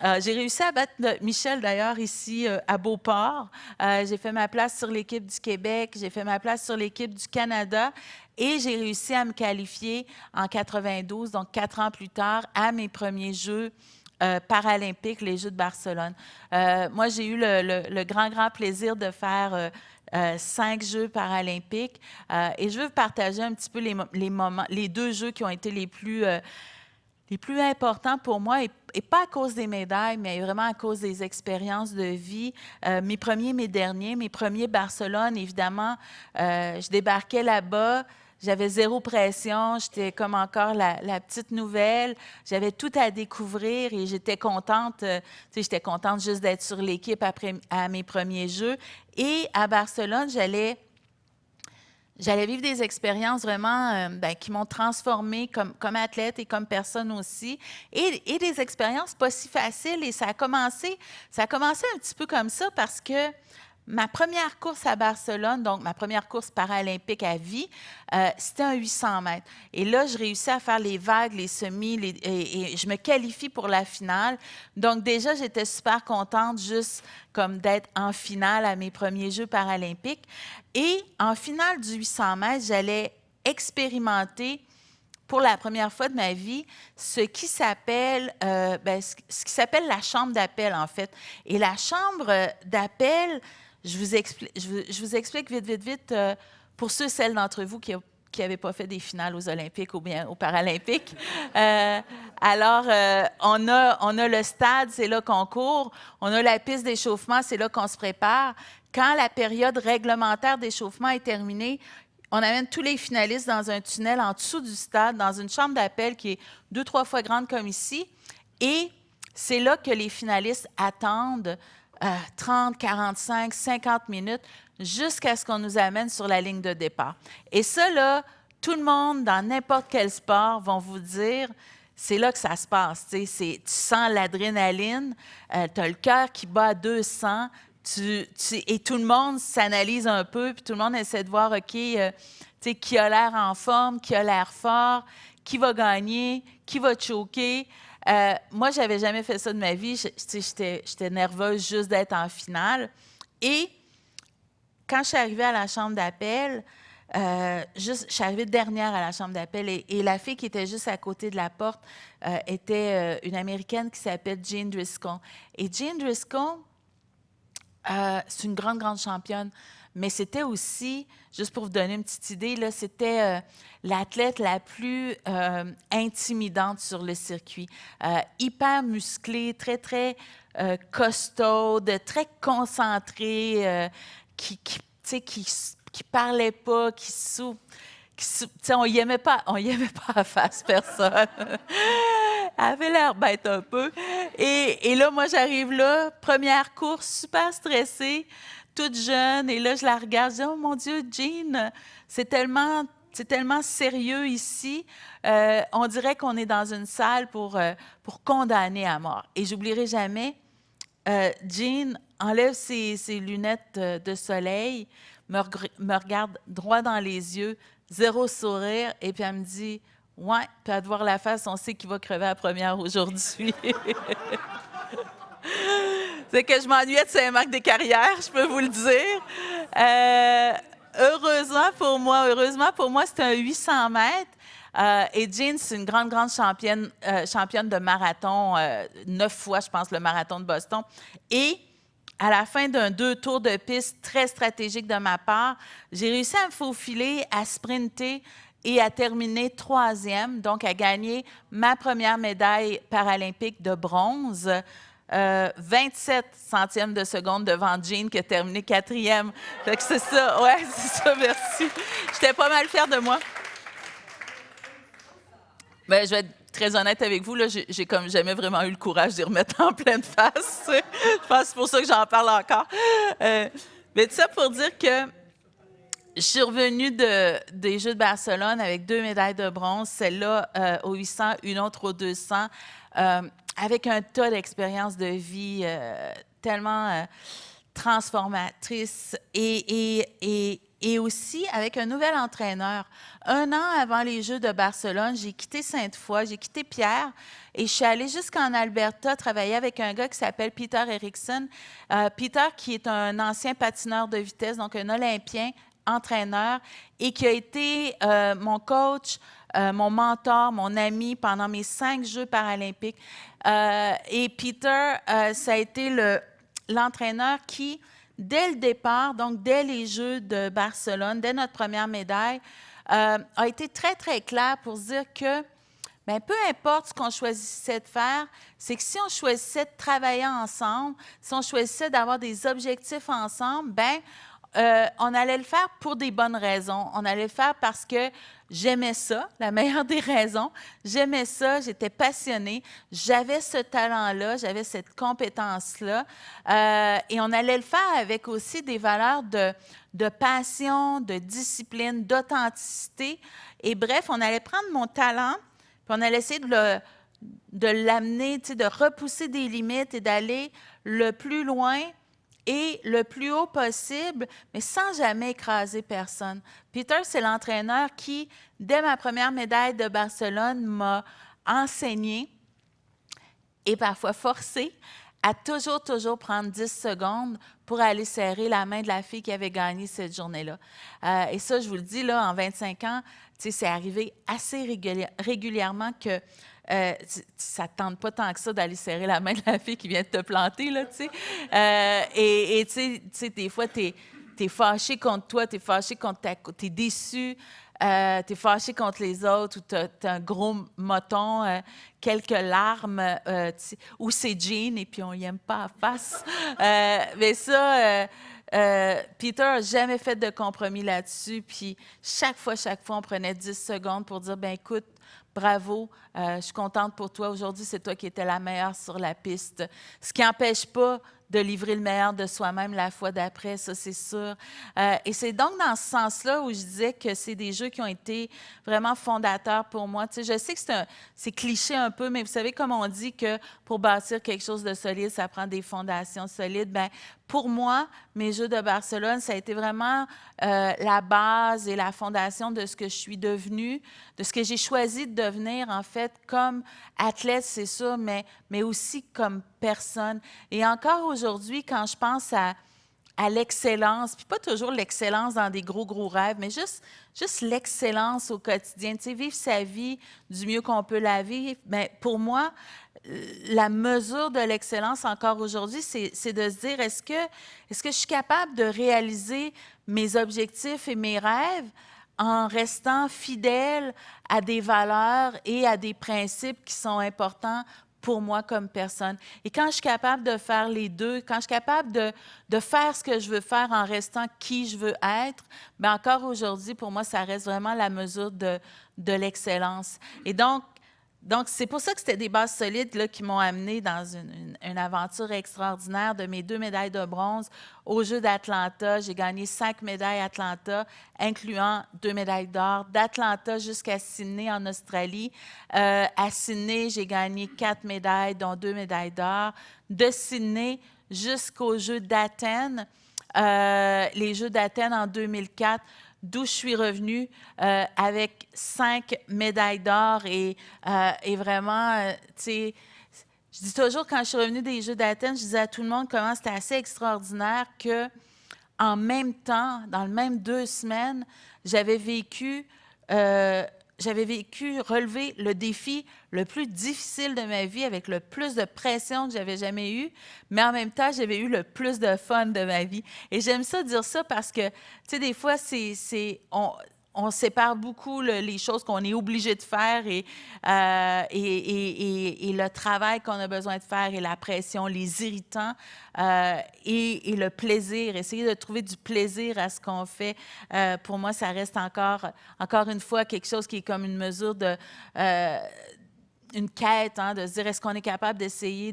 J'ai réussi à battre Michel, d'ailleurs, ici à Beauport. J'ai fait ma place sur l'équipe du Québec, j'ai fait ma place sur l'équipe du Canada et j'ai réussi à me qualifier en 92, donc 4 ans plus tard, à mes premiers Jeux paralympiques, les Jeux de Barcelone. Moi, j'ai eu le grand plaisir de faire 5 Jeux paralympiques et je veux partager un petit peu les 2 Jeux qui ont été les plus importants pour moi, et pas à cause des médailles, mais vraiment à cause des expériences de vie. Mes premiers Barcelone, évidemment, je débarquais là-bas, j'avais 0 pression, j'étais comme encore la petite nouvelle, j'avais tout à découvrir et j'étais contente, j'étais contente juste d'être sur l'équipe à mes premiers Jeux. Et à Barcelone, j'allais vivre des expériences vraiment qui m'ont transformée comme athlète et comme personne aussi. Et des expériences pas si faciles. Et ça a commencé un petit peu comme ça parce que ma première course à Barcelone, donc ma première course paralympique à vie, c'était un 800 mètres. Et là, je réussis à faire les vagues, les semis, et je me qualifie pour la finale. Donc déjà, j'étais super contente juste comme d'être en finale à mes premiers Jeux paralympiques. Et en finale du 800 mètres, j'allais expérimenter pour la première fois de ma vie ce qui s'appelle la chambre d'appel, en fait. Et la chambre d'appel, je vous explique vite, pour ceux et celles d'entre vous qui n'avaient pas fait des finales aux Olympiques ou bien aux Paralympiques. Alors, on a le stade, c'est là qu'on court. On a la piste d'échauffement, c'est là qu'on se prépare. Quand la période réglementaire d'échauffement est terminée, on amène tous les finalistes dans un tunnel en dessous du stade, dans une chambre d'appel qui est 2-3 fois grande comme ici. Et c'est là que les finalistes attendent 30, 45, 50 minutes jusqu'à ce qu'on nous amène sur la ligne de départ. Et ça, là, tout le monde, dans n'importe quel sport, vont vous dire, c'est là que ça se passe. Tu sens l'adrénaline, tu as le cœur qui bat à 200, et tout le monde s'analyse un peu, puis tout le monde essaie de voir, OK, qui a l'air en forme, qui a l'air fort, qui va gagner, qui va choquer. Moi, je n'avais jamais fait ça de ma vie. J'étais nerveuse juste d'être en finale. Et quand je suis arrivée à la chambre d'appel, je suis arrivée dernière à la chambre d'appel et la fille qui était juste à côté de la porte était une Américaine qui s'appelle Jean Driscoll. Et Jean Driscoll, c'est une grande championne, mais c'était aussi, juste pour vous donner une petite idée, là, c'était l'athlète la plus intimidante sur le circuit. Hyper musclée, très costaude, très concentrée, qui parlait pas, on y aimait pas à face personne. Elle avait l'air bête un peu. Et là, moi, j'arrive là, première course, super stressée, toute jeune. Et là, je la regarde, je dis, oh mon Dieu, Jean, c'est tellement sérieux ici. On dirait qu'on est dans une salle pour condamner à mort. Et j'oublierai jamais, Jean enlève ses lunettes de soleil, me regarde droit dans les yeux, zéro sourire, et puis elle me dit « Ouais, puis à te voir la face, on sait qu'il va crever à la première aujourd'hui. » C'est que je m'ennuyais de Saint-Marc-des-Carrières, je peux vous le dire. Heureusement pour moi, c'était un 800 mètres. Et Jean, c'est une grande, grande championne de marathon, 9 fois, je pense, le marathon de Boston. Et à la fin d'un 2 tours de piste très stratégique de ma part, j'ai réussi à me faufiler, à sprinter et à terminer 3e, donc à gagner ma première médaille paralympique de bronze. 27 centièmes de seconde devant Jean qui a terminé 4e. Fait que c'est ça, ouais, c'est ça, merci. J'étais pas mal fière de moi. Ben, je vais être très honnête avec vous, là, j'ai comme jamais vraiment eu le courage d'y remettre en pleine face. Je pense que c'est pour ça que j'en parle encore. Mais tout ça pour dire que je suis revenue des Jeux de Barcelone avec 2 médailles de bronze, celle-là au 800, une autre au 200, avec un tas d'expériences de vie tellement transformatrices et aussi avec un nouvel entraîneur. 1 an avant les Jeux de Barcelone, j'ai quitté Sainte-Foy, j'ai quitté Pierre et je suis allée jusqu'en Alberta travailler avec un gars qui s'appelle Peter Erickson. Peter, qui est un ancien patineur de vitesse, donc un Olympien, entraîneur, et qui a été mon coach, mon mentor, mon ami pendant mes 5 Jeux paralympiques. Et Peter, ça a été l'entraîneur qui, dès le départ, donc dès les Jeux de Barcelone, dès notre première médaille, a été très, très clair pour se dire que bien, peu importe ce qu'on choisissait de faire, c'est que si on choisissait de travailler ensemble, si on choisissait d'avoir des objectifs ensemble, bien, on allait le faire pour des bonnes raisons. On allait le faire parce que j'aimais ça, la meilleure des raisons. J'aimais ça, j'étais passionnée, j'avais ce talent-là, j'avais cette compétence-là. Et on allait le faire avec aussi des valeurs de passion, de discipline, d'authenticité. Et bref, on allait prendre mon talent, puis on allait essayer de l'amener, tu sais, de repousser des limites et d'aller le plus loin et le plus haut possible, mais sans jamais écraser personne. Peter, c'est l'entraîneur qui, dès ma première médaille de Barcelone, m'a enseigné et parfois forcé à toujours prendre 10 secondes pour aller serrer la main de la fille qui avait gagné cette journée-là. Et ça, je vous le dis, là, en 25 ans, c'est arrivé assez régulièrement que ça ne te tente pas tant que ça d'aller serrer la main de la fille qui vient de te planter, là, tu sais. Et tu sais, des fois, tu es fâché contre toi, tu es fâché contre tu es déçu, tu es fâché contre les autres, ou tu as un gros moton, quelques larmes, ou c'est Jean, et puis on n'y aime pas à face. Mais ça... Peter n'a jamais fait de compromis là-dessus. Puis chaque fois, on prenait 10 secondes pour dire, ben écoute, bravo, je suis contente pour toi. Aujourd'hui, c'est toi qui étais la meilleure sur la piste. Ce qui n'empêche pas de livrer le meilleur de soi-même la fois d'après, ça, c'est sûr. Et c'est donc dans ce sens-là où je disais que c'est des jeux qui ont été vraiment fondateurs pour moi. Tu sais, je sais que c'est cliché un peu, mais vous savez, comme on dit que pour bâtir quelque chose de solide, ça prend des fondations solides. Bien, pour moi, mes Jeux de Barcelone, ça a été vraiment la base et la fondation de ce que je suis devenue, de ce que j'ai choisi de devenir, en fait, comme athlète, c'est sûr, mais aussi comme personne. Et encore aujourd'hui, quand je pense à l'excellence, puis pas toujours l'excellence dans des gros rêves, mais juste l'excellence au quotidien, tu sais, vivre sa vie du mieux qu'on peut la vivre. Bien, pour moi, la mesure de l'excellence encore aujourd'hui, c'est de se dire, est-ce que je suis capable de réaliser mes objectifs et mes rêves en restant fidèle à des valeurs et à des principes qui sont importants pour moi comme personne. Et quand je suis capable de faire les deux, quand je suis capable de faire ce que je veux faire en restant qui je veux être, bien encore aujourd'hui, pour moi, ça reste vraiment la mesure de l'excellence. Et donc, c'est pour ça que c'était des bases solides là, qui m'ont amené dans une aventure extraordinaire de mes 2 médailles de bronze aux Jeux d'Atlanta. J'ai gagné 5 médailles à Atlanta, incluant 2 médailles d'or. D'Atlanta jusqu'à Sydney, en Australie. À Sydney, j'ai gagné 4 médailles, dont 2 médailles d'or. De Sydney jusqu'aux Jeux d'Athènes, les Jeux d'Athènes en 2004, d'où je suis revenue avec 5 médailles d'or et vraiment, tu sais, je dis toujours, quand je suis revenue des Jeux d'Athènes, je disais à tout le monde comment c'était assez extraordinaire que, en même temps, dans le même 2 semaines, j'avais vécu relever le défi le plus difficile de ma vie avec le plus de pression que j'avais jamais eu, mais en même temps, j'avais eu le plus de fun de ma vie. Et j'aime ça dire ça parce que, tu sais, des fois, on sépare beaucoup les choses qu'on est obligé de faire et le travail qu'on a besoin de faire et la pression, les irritants et le plaisir. Essayer de trouver du plaisir à ce qu'on fait. Pour moi, ça reste encore une fois quelque chose qui est comme une mesure de... une quête, hein, de se dire est-ce qu'on est capable d'essayer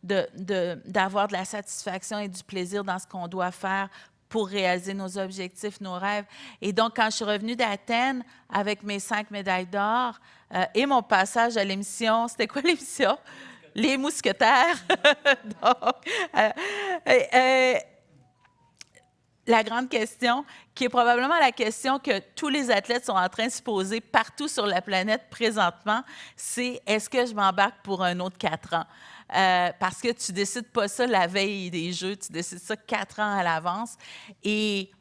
d'avoir de la satisfaction et du plaisir dans ce qu'on doit faire pour réaliser nos objectifs, nos rêves. Et donc, quand je suis revenue d'Athènes avec mes 5 médailles d'or et mon passage à l'émission, c'était quoi l'émission? Les Mousquetaires. Donc, la grande question, qui est probablement la question que tous les athlètes sont en train de se poser partout sur la planète présentement, c'est est-ce que je m'embarque pour un autre 4 ans? Parce que tu ne décides pas ça la veille des Jeux, tu décides ça 4 ans à l'avance. Et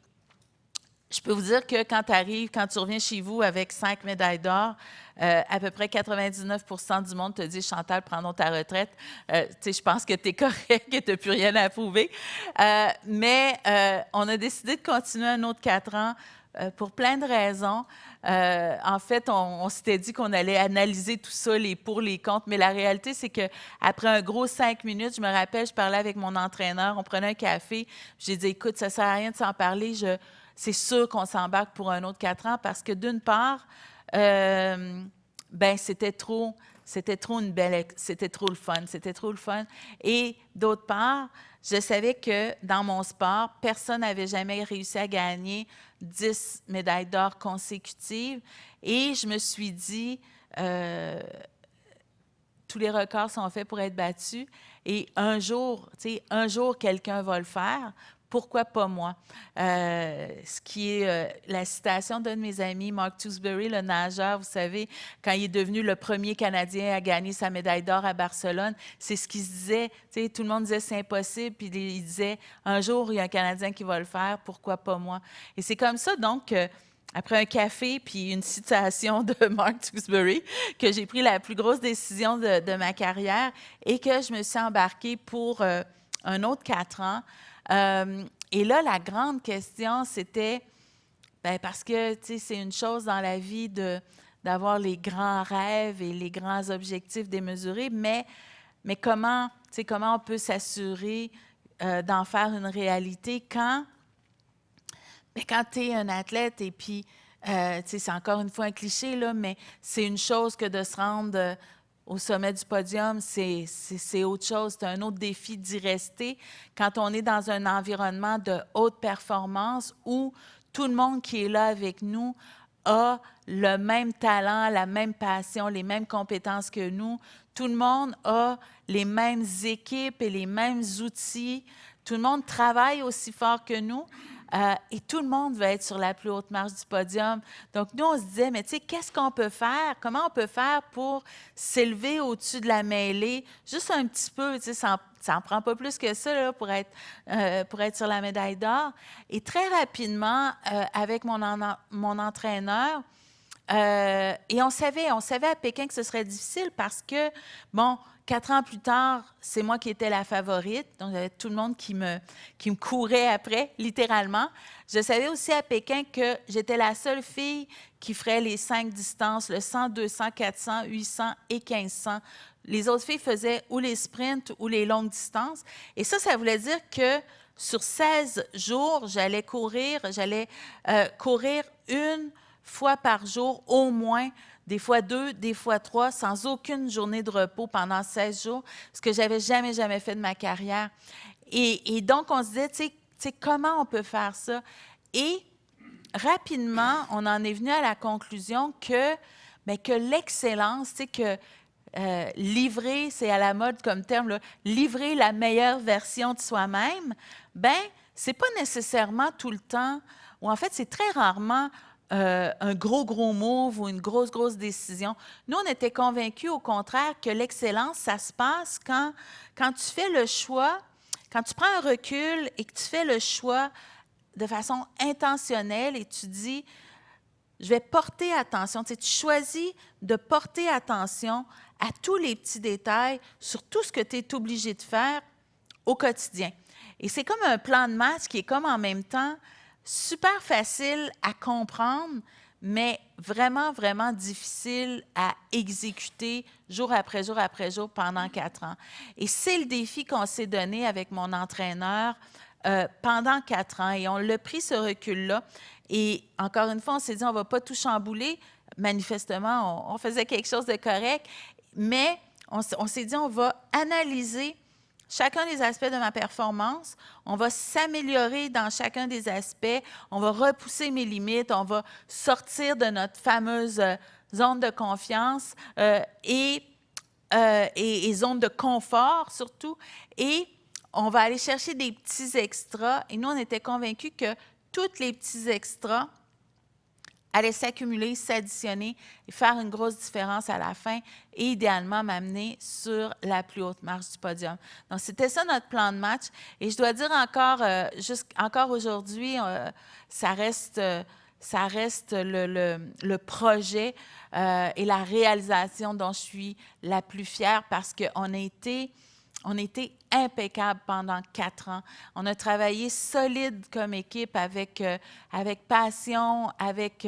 je peux vous dire que quand tu reviens chez vous avec 5 médailles d'or, à peu près 99 % du monde te dit « Chantal, prends donc ta retraite. » Je pense que tu es correct, que tu n'as plus rien à prouver. Mais on a décidé de continuer un autre 4 ans pour plein de raisons. En fait, on s'était dit qu'on allait analyser tout ça, les pour, les contre, mais la réalité, c'est qu'après un gros 5 minutes, je me rappelle, je parlais avec mon entraîneur, on prenait un café, j'ai dit « Écoute, ça ne sert à rien de s'en parler, c'est sûr qu'on s'embarque pour un autre 4 ans parce que d'une part, c'était trop le fun. Et d'autre part, je savais que dans mon sport, personne n'avait jamais réussi à gagner 10 médailles d'or consécutives. Et je me suis dit, tous les records sont faits pour être battus. Et un jour, quelqu'un va le faire. Pourquoi pas moi? Ce qui est la citation d'un de mes amis, Mark Tewksbury, le nageur, vous savez, quand il est devenu le premier Canadien à gagner sa médaille d'or à Barcelone, c'est ce qu'il se disait. Tout le monde disait c'est impossible, puis il disait un jour il y a un Canadien qui va le faire, pourquoi pas moi? Et c'est comme ça donc après un café puis une citation de Mark Tewksbury, que j'ai pris la plus grosse décision de ma carrière et que je me suis embarquée pour un autre 4 ans. Et là, la grande question, c'était, parce que, c'est une chose dans la vie d'avoir les grands rêves et les grands objectifs démesurés, mais comment on peut s'assurer d'en faire une réalité quand tu es un athlète et puis, c'est encore une fois un cliché, là, mais c'est une chose que de se rendre au sommet du podium, c'est autre chose, c'est un autre défi d'y rester. Quand on est dans un environnement de haute performance où tout le monde qui est là avec nous a le même talent, la même passion, les mêmes compétences que nous, tout le monde a les mêmes équipes et les mêmes outils, tout le monde travaille aussi fort que nous. Et tout le monde va être sur la plus haute marche du podium. Donc, nous, on se disait, mais tu sais, qu'est-ce qu'on peut faire? Comment on peut faire pour s'élever au-dessus de la mêlée? Juste un petit peu, tu sais, ça n'en prend pas plus que ça là, pour être sur la médaille d'or. Et très rapidement, avec mon entraîneur, et on savait à Pékin que ce serait difficile parce que, 4 ans plus tard, c'est moi qui étais la favorite. Donc, il y avait tout le monde qui me courait après, littéralement. Je savais aussi à Pékin que j'étais la seule fille qui ferait les 5 distances, le 100, 200, 400, 800 et 1500. Les autres filles faisaient ou les sprints ou les longues distances. Et ça voulait dire que sur 16 jours, j'allais courir une fois par jour au moins, des fois 2, des fois 3, sans aucune journée de repos pendant 16 jours, ce que j'avais jamais fait de ma carrière. Et donc, on se disait, tu sais, comment on peut faire ça? Et rapidement, on en est venu à la conclusion que l'excellence, tu sais, que livrer, c'est à la mode comme terme, là, livrer la meilleure version de soi-même, c'est pas nécessairement tout le temps, ou en fait, c'est très rarement un gros move ou une grosse décision. Nous, on était convaincus, au contraire, que l'excellence, ça se passe quand tu fais le choix, quand tu prends un recul et que tu fais le choix de façon intentionnelle et tu dis, je vais porter attention. Tu sais, tu choisis de porter attention à tous les petits détails sur tout ce que tu es obligé de faire au quotidien. Et c'est comme un plan de match qui est comme en même temps super facile à comprendre, mais vraiment difficile à exécuter jour après jour pendant 4 ans. Et c'est le défi qu'on s'est donné avec mon entraîneur pendant 4 ans. Et on l'a pris, ce recul-là. Et encore une fois, on s'est dit, on ne va pas tout chambouler. Manifestement, on faisait quelque chose de correct, mais on s'est dit, on va analyser chacun des aspects de ma performance, on va s'améliorer dans chacun des aspects, on va repousser mes limites, on va sortir de notre fameuse zone de confiance et zone de confort surtout, et on va aller chercher des petits extras. Et nous, on était convaincus que tous les petits extras allaient s'accumuler, s'additionner et faire une grosse différence à la fin et idéalement m'amener sur la plus haute marche du podium. Donc, c'était ça notre plan de match. Et je dois dire encore aujourd'hui, ça reste le projet et la réalisation dont je suis la plus fière parce qu'on a été impeccable pendant 4 ans. On a travaillé solide comme équipe avec passion, avec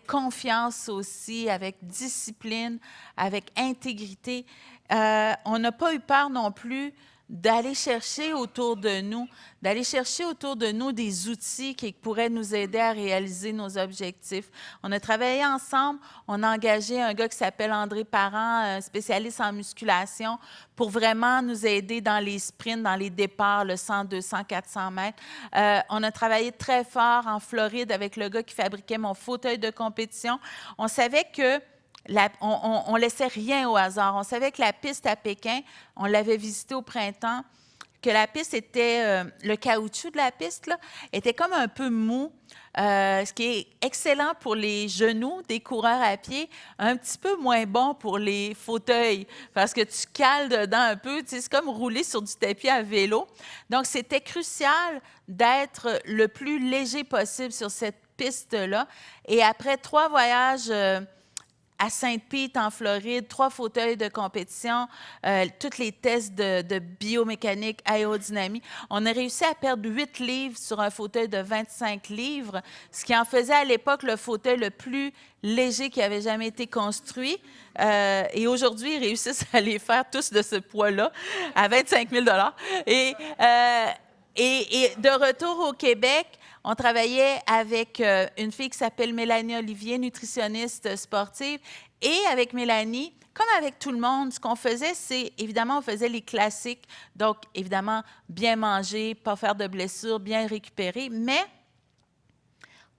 confiance aussi, avec discipline, avec intégrité. On n'a pas eu peur non plus d'aller chercher autour de nous des outils qui pourraient nous aider à réaliser nos objectifs. On a travaillé ensemble, on a engagé un gars qui s'appelle André Parent, un spécialiste en musculation, pour vraiment nous aider dans les sprints, dans les départs, le 100, 200, 400 mètres. On a travaillé très fort en Floride avec le gars qui fabriquait mon fauteuil de compétition. On savait que on laissait rien au hasard. On savait que la piste à Pékin, on l'avait visitée au printemps, que la piste était, le caoutchouc de la piste, là, était comme un peu mou, ce qui est excellent pour les genoux des coureurs à pied, un petit peu moins bon pour les fauteuils, parce que tu cales dedans un peu, tu sais, c'est comme rouler sur du tapis à vélo. Donc, c'était crucial d'être le plus léger possible sur cette piste-là. Et après 3 voyages à Sainte-Pete, en Floride, 3 fauteuils de compétition, tous les tests de biomécanique, aérodynamie. On a réussi à perdre 8 livres sur un fauteuil de 25 livres, ce qui en faisait à l'époque le fauteuil le plus léger qui avait jamais été construit. Et aujourd'hui, ils réussissent à les faire tous de ce poids-là, à 25 000 $. Et de retour au Québec, on travaillait avec une fille qui s'appelle Mélanie Olivier, nutritionniste sportive. Et avec Mélanie, comme avec tout le monde, ce qu'on faisait, c'est, évidemment, on faisait les classiques. Donc, évidemment, bien manger, pas faire de blessures, bien récupérer. Mais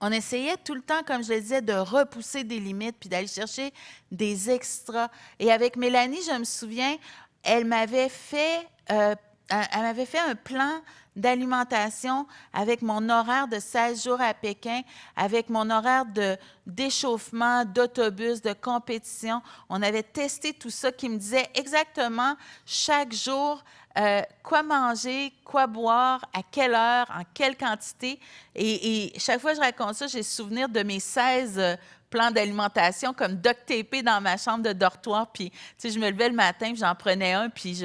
on essayait tout le temps, comme je le disais, de repousser des limites puis d'aller chercher des extras. Et avec Mélanie, je me souviens, elle m'avait fait un plan d'alimentation avec mon horaire de 16 jours à Pékin, avec mon horaire d'échauffement, d'autobus, de compétition. On avait testé tout ça qui me disait exactement chaque jour quoi manger, quoi boire, à quelle heure, en quelle quantité. Et chaque fois que je raconte ça, j'ai souvenir de mes 16 plans d'alimentation comme duct-tapés dans ma chambre de dortoir. Puis, tu sais, je me levais le matin, puis j'en prenais un, puis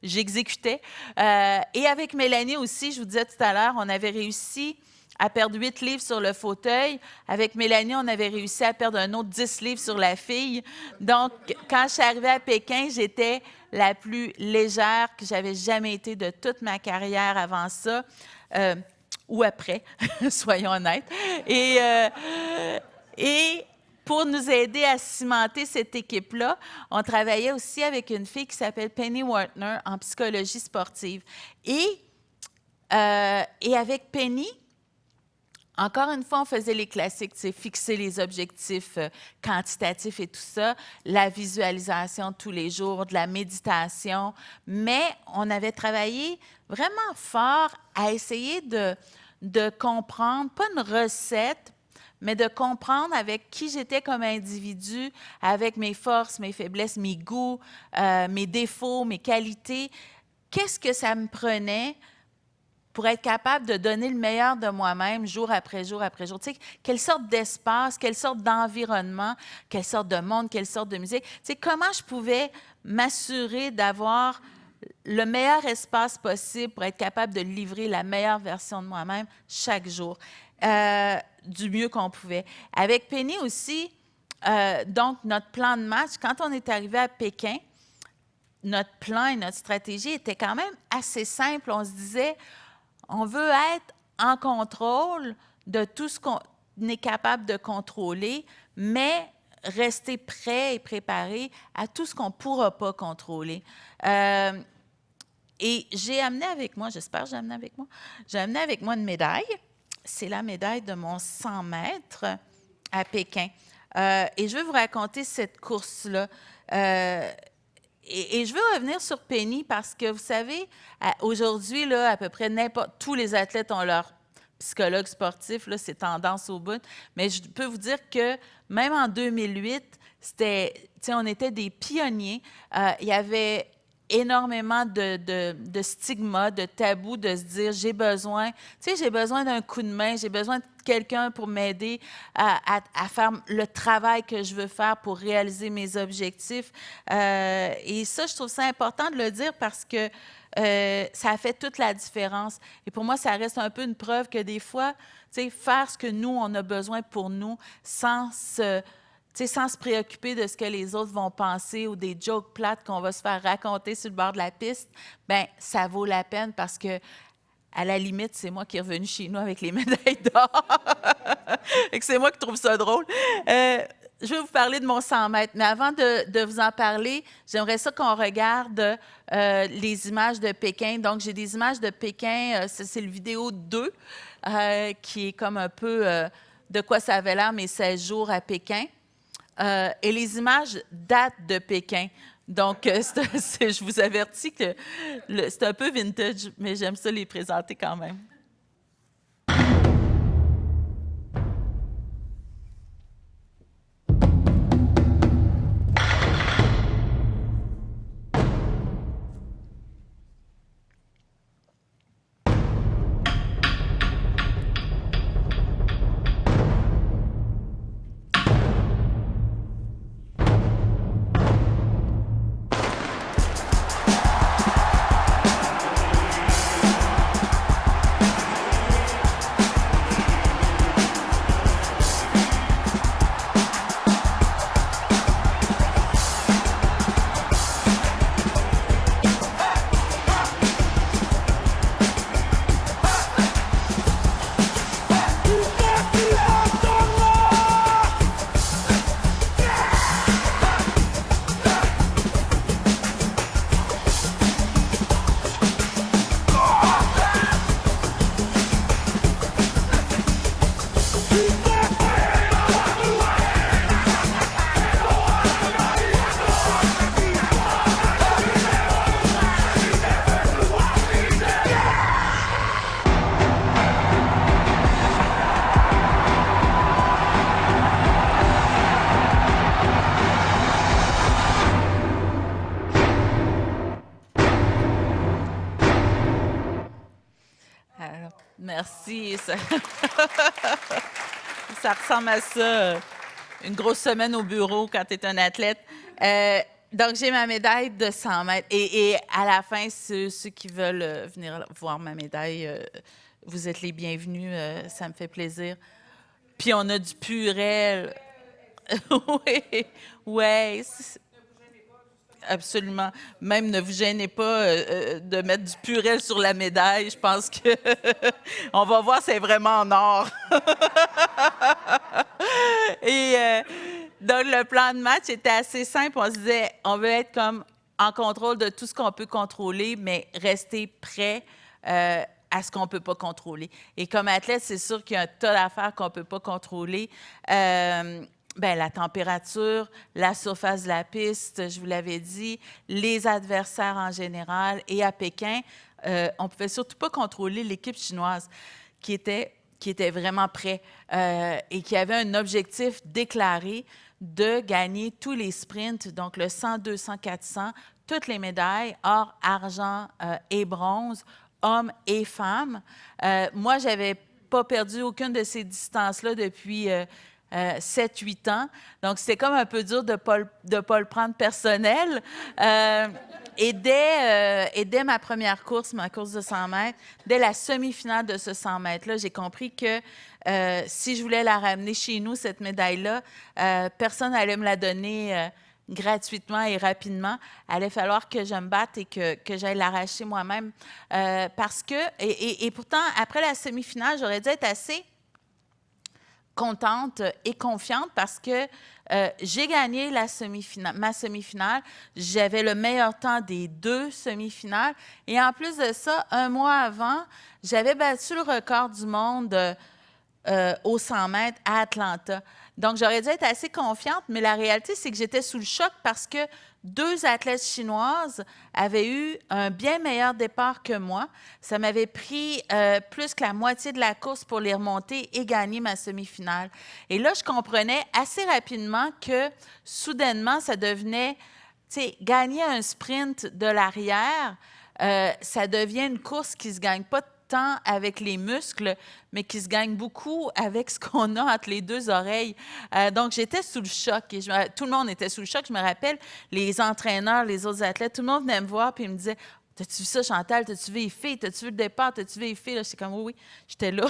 j'exécutais. Et avec Mélanie aussi, je vous disais tout à l'heure, on avait réussi à perdre 8 livres sur le fauteuil. Avec Mélanie, on avait réussi à perdre un autre 10 livres sur la fille. Donc, quand je suis arrivée à Pékin, j'étais la plus légère que j'avais jamais été de toute ma carrière avant ça, ou après, soyons honnêtes. Et pour nous aider à cimenter cette équipe-là, on travaillait aussi avec une fille qui s'appelle Penny Wartner en psychologie sportive. Et avec Penny, Encore une fois, on faisait les classiques, c'est fixer les objectifs quantitatifs et tout ça, la visualisation tous les jours, de la méditation, mais on avait travaillé vraiment fort à essayer de comprendre, pas une recette, mais de comprendre avec qui j'étais comme individu, avec mes forces, mes faiblesses, mes goûts, mes défauts, mes qualités, qu'est-ce que ça me prenait pour être capable de donner le meilleur de moi-même jour après jour après jour. Tu sais, quelle sorte d'espace, quelle sorte d'environnement, quelle sorte de monde, quelle sorte de musique. Tu sais, comment je pouvais m'assurer d'avoir le meilleur espace possible pour être capable de livrer la meilleure version de moi-même chaque jour, du mieux qu'on pouvait. Avec Penny aussi, donc notre plan de match, quand on est arrivé à Pékin, notre plan et notre stratégie étaient quand même assez simples. On se disait, on veut être en contrôle de tout ce qu'on est capable de contrôler, mais rester prêt et préparé à tout ce qu'on ne pourra pas contrôler. Et j'ai amené avec moi, j'espère que j'ai amené avec moi, j'ai amené avec moi une médaille. C'est la médaille de mon 100 mètres à Pékin. Et je vais vous raconter cette course-là. Et je veux revenir sur Penny parce que, vous savez, aujourd'hui, là, à peu près tous les athlètes ont leur psychologue sportif, là, c'est tendance au bout. Mais je peux vous dire que même en 2008, on était des pionniers. Il y avait énormément de stigmas, de tabous, de se dire j'ai besoin d'un coup de main, j'ai besoin de quelqu'un pour m'aider à faire le travail que je veux faire pour réaliser mes objectifs. Et ça, je trouve ça important de le dire parce que ça a fait toute la différence. Et pour moi, ça reste un peu une preuve que des fois, faire ce que nous, on a besoin pour nous sans se préoccuper de ce que les autres vont penser ou des jokes plates qu'on va se faire raconter sur le bord de la piste, bien, ça vaut la peine parce que, à la limite, c'est moi qui est revenu chez nous avec les médailles d'or. Et que c'est moi qui trouve ça drôle. Je vais vous parler de mon 100 mètres, mais avant de vous en parler, j'aimerais ça qu'on regarde les images de Pékin. Donc, j'ai des images de Pékin, c'est le vidéo 2, qui est comme un peu de quoi ça avait l'air mes 16 jours à Pékin. Et les images datent de Pékin. Donc, je vous avertis que c'est un peu vintage, mais j'aime ça les présenter quand même. Merci. Ça ressemble à ça, une grosse semaine au bureau quand tu es un athlète. Donc, j'ai ma médaille de 100 mètres. Et à la fin, ceux qui veulent venir voir ma médaille, vous êtes les bienvenus. Ça me fait plaisir. Puis, on a du purel. Oui, ouais. Absolument. Même ne vous gênez pas de mettre du purel sur la médaille. Je pense que on va voir, c'est vraiment en or. Et donc, le plan de match était assez simple. On se disait, on veut être comme en contrôle de tout ce qu'on peut contrôler, mais rester prêt à ce qu'on ne peut pas contrôler. Et comme athlète, c'est sûr qu'il y a un tas d'affaires qu'on ne peut pas contrôler. La température, la surface de la piste, je vous l'avais dit, les adversaires en général. Et à Pékin, on ne pouvait surtout pas contrôler l'équipe chinoise qui était vraiment prêt et qui avait un objectif déclaré de gagner tous les sprints, donc le 100, 200, 400, toutes les médailles, or, argent et bronze, hommes et femmes. Moi, je n'avais pas perdu aucune de ces distances-là depuis 7-8 ans. Donc, c'était comme un peu dur de ne pas le prendre personnel. Et dès ma première course, ma course de 100 mètres, dès la semi-finale de ce 100 mètres-là, j'ai compris que si je voulais la ramener chez nous, cette médaille-là, personne n'allait me la donner gratuitement et rapidement. Il allait falloir que je me batte et que j'aille l'arracher moi-même. Parce que, et pourtant, après la semi-finale, j'aurais dû être assez contente et confiante parce que j'ai gagné ma semi-finale. J'avais le meilleur temps des 2 semi-finales. Et en plus de ça, un mois avant, j'avais battu le record du monde aux 100 mètres à Atlanta. Donc, j'aurais dû être assez confiante, mais la réalité, c'est que j'étais sous le choc parce que 2 athlètes chinoises avaient eu un bien meilleur départ que moi. Ça m'avait pris plus que la moitié de la course pour les remonter et gagner ma semi-finale. Et là, je comprenais assez rapidement que, soudainement, ça devenait, tu sais, gagner un sprint de l'arrière, ça devient une course qui ne se gagne pas tant avec les muscles, mais qui se gagne beaucoup avec ce qu'on a entre les 2 oreilles. Donc, j'étais sous le choc. Et tout le monde était sous le choc. Je me rappelle, les entraîneurs, les autres athlètes, tout le monde venait me voir et me disait « T'as-tu vu ça, Chantal? T'as-tu vu les filles? T'as-tu vu le départ? T'as-tu vu les filles? » J'étais comme « Oui, j'étais là. »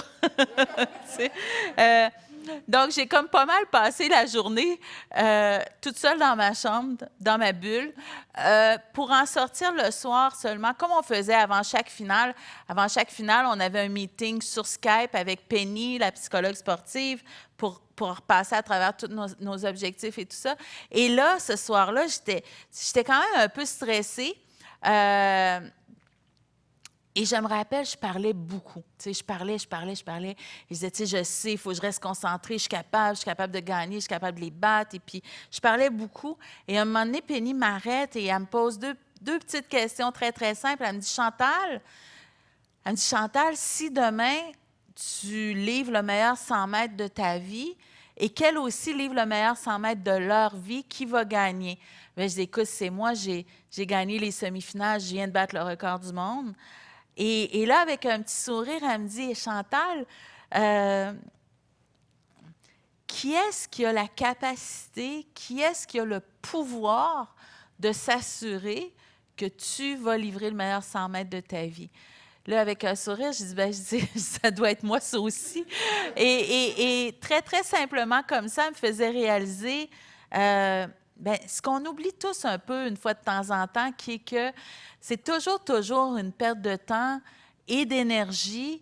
Donc, j'ai comme pas mal passé la journée toute seule dans ma chambre, dans ma bulle, pour en sortir le soir seulement, comme on faisait avant chaque finale. Avant chaque finale, on avait un meeting sur Skype avec Penny, la psychologue sportive, pour passer à travers tous nos objectifs et tout ça. Et là, ce soir-là, j'étais quand même un peu stressée. Et je me rappelle, je parlais beaucoup. Tu sais, je parlais. Et je disais, tu sais, je sais, il faut que je reste concentrée, je suis capable de gagner, je suis capable de les battre. Et puis, je parlais beaucoup. Et à un moment donné, Penny m'arrête et elle me pose deux petites questions très, très simples. Elle me dit, Chantal, si demain, tu livres le meilleur 100 mètres de ta vie et qu'elle aussi livre le meilleur 100 mètres de leur vie, qui va gagner? Bien, je dis, écoute, c'est moi, j'ai gagné les semi-finales, je viens de battre le record du monde. Et là, avec un petit sourire, elle me dit, Chantal, qui est-ce qui a la capacité, qui est-ce qui a le pouvoir de s'assurer que tu vas livrer le meilleur 100 mètres de ta vie? Là, avec un sourire, je dis, ça doit être moi, ça aussi. Et très, très simplement, comme ça, elle me faisait réaliser ce qu'on oublie tous un peu une fois de temps en temps, qui est que c'est toujours une perte de temps et d'énergie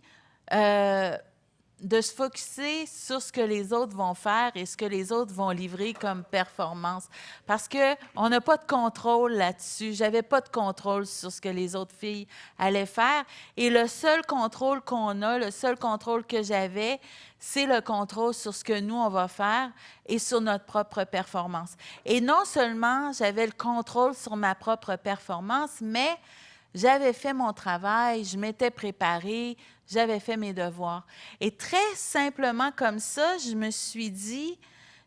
de se focusser sur ce que les autres vont faire et ce que les autres vont livrer comme performance. Parce qu'on n'a pas de contrôle là-dessus. Je n'avais pas de contrôle sur ce que les autres filles allaient faire. Et le seul contrôle qu'on a, le seul contrôle que j'avais, c'est le contrôle sur ce que nous, on va faire et sur notre propre performance. Et non seulement j'avais le contrôle sur ma propre performance, mais j'avais fait mon travail, je m'étais préparée, j'avais fait mes devoirs. Et très simplement comme ça, je me suis dit,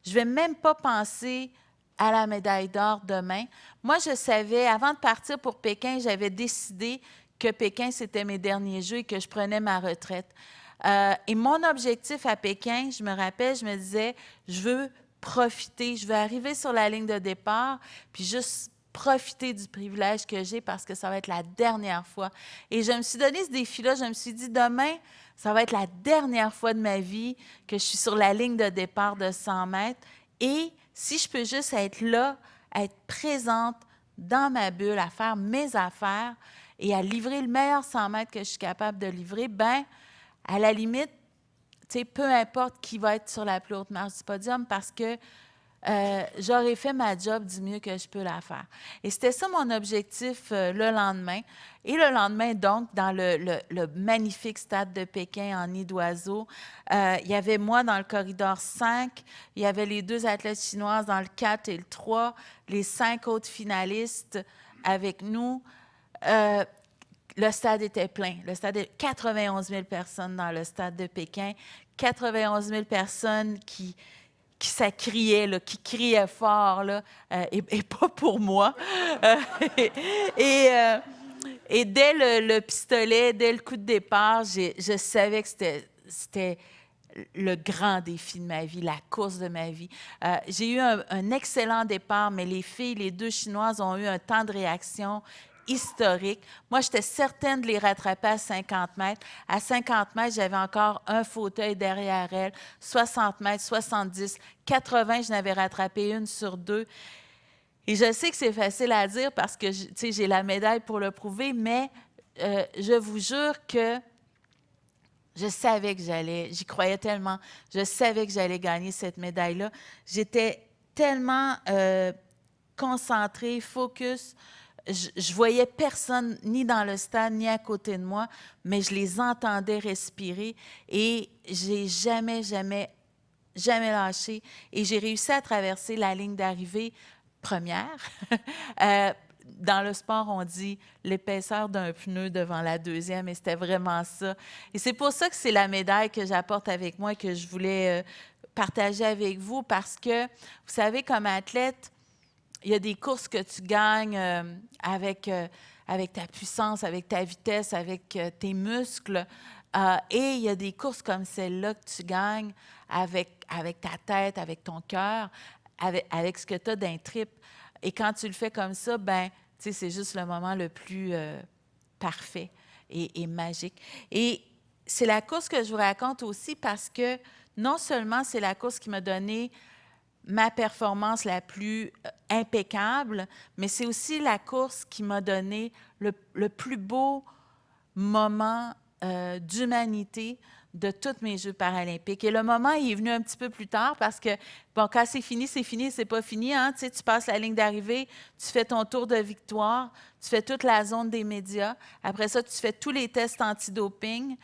je ne vais même pas penser à la médaille d'or demain. Moi, je savais, avant de partir pour Pékin, j'avais décidé que Pékin, c'était mes derniers Jeux et que je prenais ma retraite. Et mon objectif à Pékin, je me rappelle, je me disais, je veux profiter, je veux arriver sur la ligne de départ, puis juste profiter du privilège que j'ai parce que ça va être la dernière fois. Et je me suis donné ce défi-là, je me suis dit, demain, ça va être la dernière fois de ma vie que je suis sur la ligne de départ de 100 mètres. Et si je peux juste être là, être présente dans ma bulle, à faire mes affaires et à livrer le meilleur 100 mètres que je suis capable de livrer, bien, à la limite, tu sais, peu importe qui va être sur la plus haute marche du podium parce que j'aurais fait ma job du mieux que je peux la faire. Et c'était ça mon objectif le lendemain. Et le lendemain, donc, dans le magnifique stade de Pékin en nid d'oiseau, il y avait moi dans le corridor 5, il y avait les 2 athlètes chinoises dans le 4 et le 3, les 5 autres finalistes avec nous. Le stade était plein. Le stade, 91 000 personnes dans le stade de Pékin, 91 000 personnes qui ça criait, là, qui criaient fort, là, et pas pour moi. et, et dès le pistolet, dès le coup de départ, je savais que c'était le grand défi de ma vie, la course de ma vie. J'ai eu un excellent départ, mais les filles, les 2 Chinoises, ont eu un temps de réaction historique. Moi, j'étais certaine de les rattraper à 50 mètres. À 50 mètres, j'avais encore un fauteuil derrière elles. 60 mètres, 70, 80, je n'avais rattrapé 1 sur 2. Et je sais que c'est facile à dire parce que j'ai la médaille pour le prouver, mais je vous jure que je savais que j'y croyais tellement, je savais que j'allais gagner cette médaille-là. J'étais tellement concentrée, focus. Je voyais personne ni dans le stade ni à côté de moi, mais je les entendais respirer et j'ai jamais lâché. Et j'ai réussi à traverser la ligne d'arrivée première. Dans le sport, on dit l'épaisseur d'un pneu devant la deuxième, et c'était vraiment ça. Et c'est pour ça que c'est la médaille que j'apporte avec moi et que je voulais partager avec vous, parce que, vous savez, comme athlète, il y a des courses que tu gagnes avec ta puissance, avec ta vitesse, avec tes muscles. Et il y a des courses comme celle-là que tu gagnes avec ta tête, avec ton cœur, avec ce que tu as d'un trip. Et quand tu le fais comme ça, ben, tu sais, c'est juste le moment le plus parfait et magique. Et c'est la course que je vous raconte aussi parce que non seulement c'est la course qui m'a donné ma performance la plus impeccable, mais c'est aussi la course qui m'a donné le plus beau moment d'humanité de tous mes Jeux paralympiques. Et le moment, il est venu un petit peu plus tard parce que, bon, quand c'est fini, c'est pas fini. Hein? Tu sais, tu passes la ligne d'arrivée, tu fais ton tour de victoire, tu fais toute la zone des médias. Après ça, tu fais tous les tests antidoping.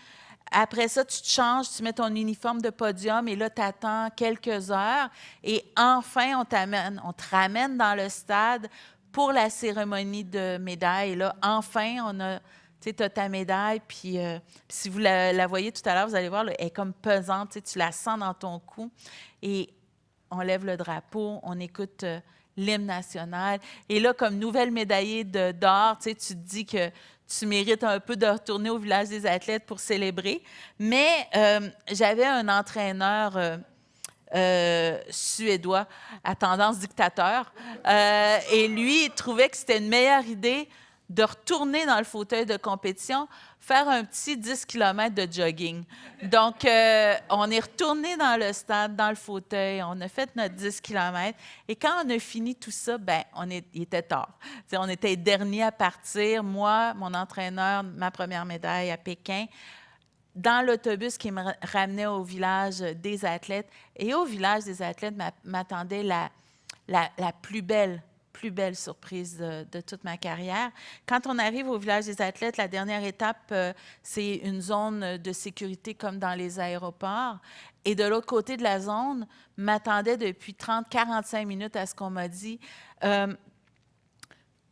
Après ça, tu te changes, tu mets ton uniforme de podium et là, tu attends quelques heures. Et enfin, on te ramène dans le stade pour la cérémonie de médaille. Et là, enfin, tu as ta médaille. Puis si vous la voyez tout à l'heure, vous allez voir, là, elle est comme pesante. Tu la sens dans ton cou. Et on lève le drapeau, on écoute l'hymne national. Et là, comme nouvelle médaillée d'or, tu te dis que tu mérites un peu de retourner au village des athlètes pour célébrer. Mais j'avais un entraîneur suédois à tendance dictateur. Et lui, il trouvait que c'était une meilleure idée de retourner dans le fauteuil de compétition, faire un petit 10 km de jogging. Donc, on est retourné dans le stade, dans le fauteuil, on a fait notre 10 km. Et quand on a fini tout ça, ben, il était tard. T'sais, on était les derniers à partir. Moi, mon entraîneur, ma première médaille à Pékin, dans l'autobus qui me ramenait au village des athlètes. Et au village des athlètes m'attendait la plus belle surprise de toute ma carrière. Quand on arrive au village des athlètes, la dernière étape, c'est une zone de sécurité comme dans les aéroports. Et de l'autre côté de la zone, m'attendait depuis 30-45 minutes à ce qu'on m'a dit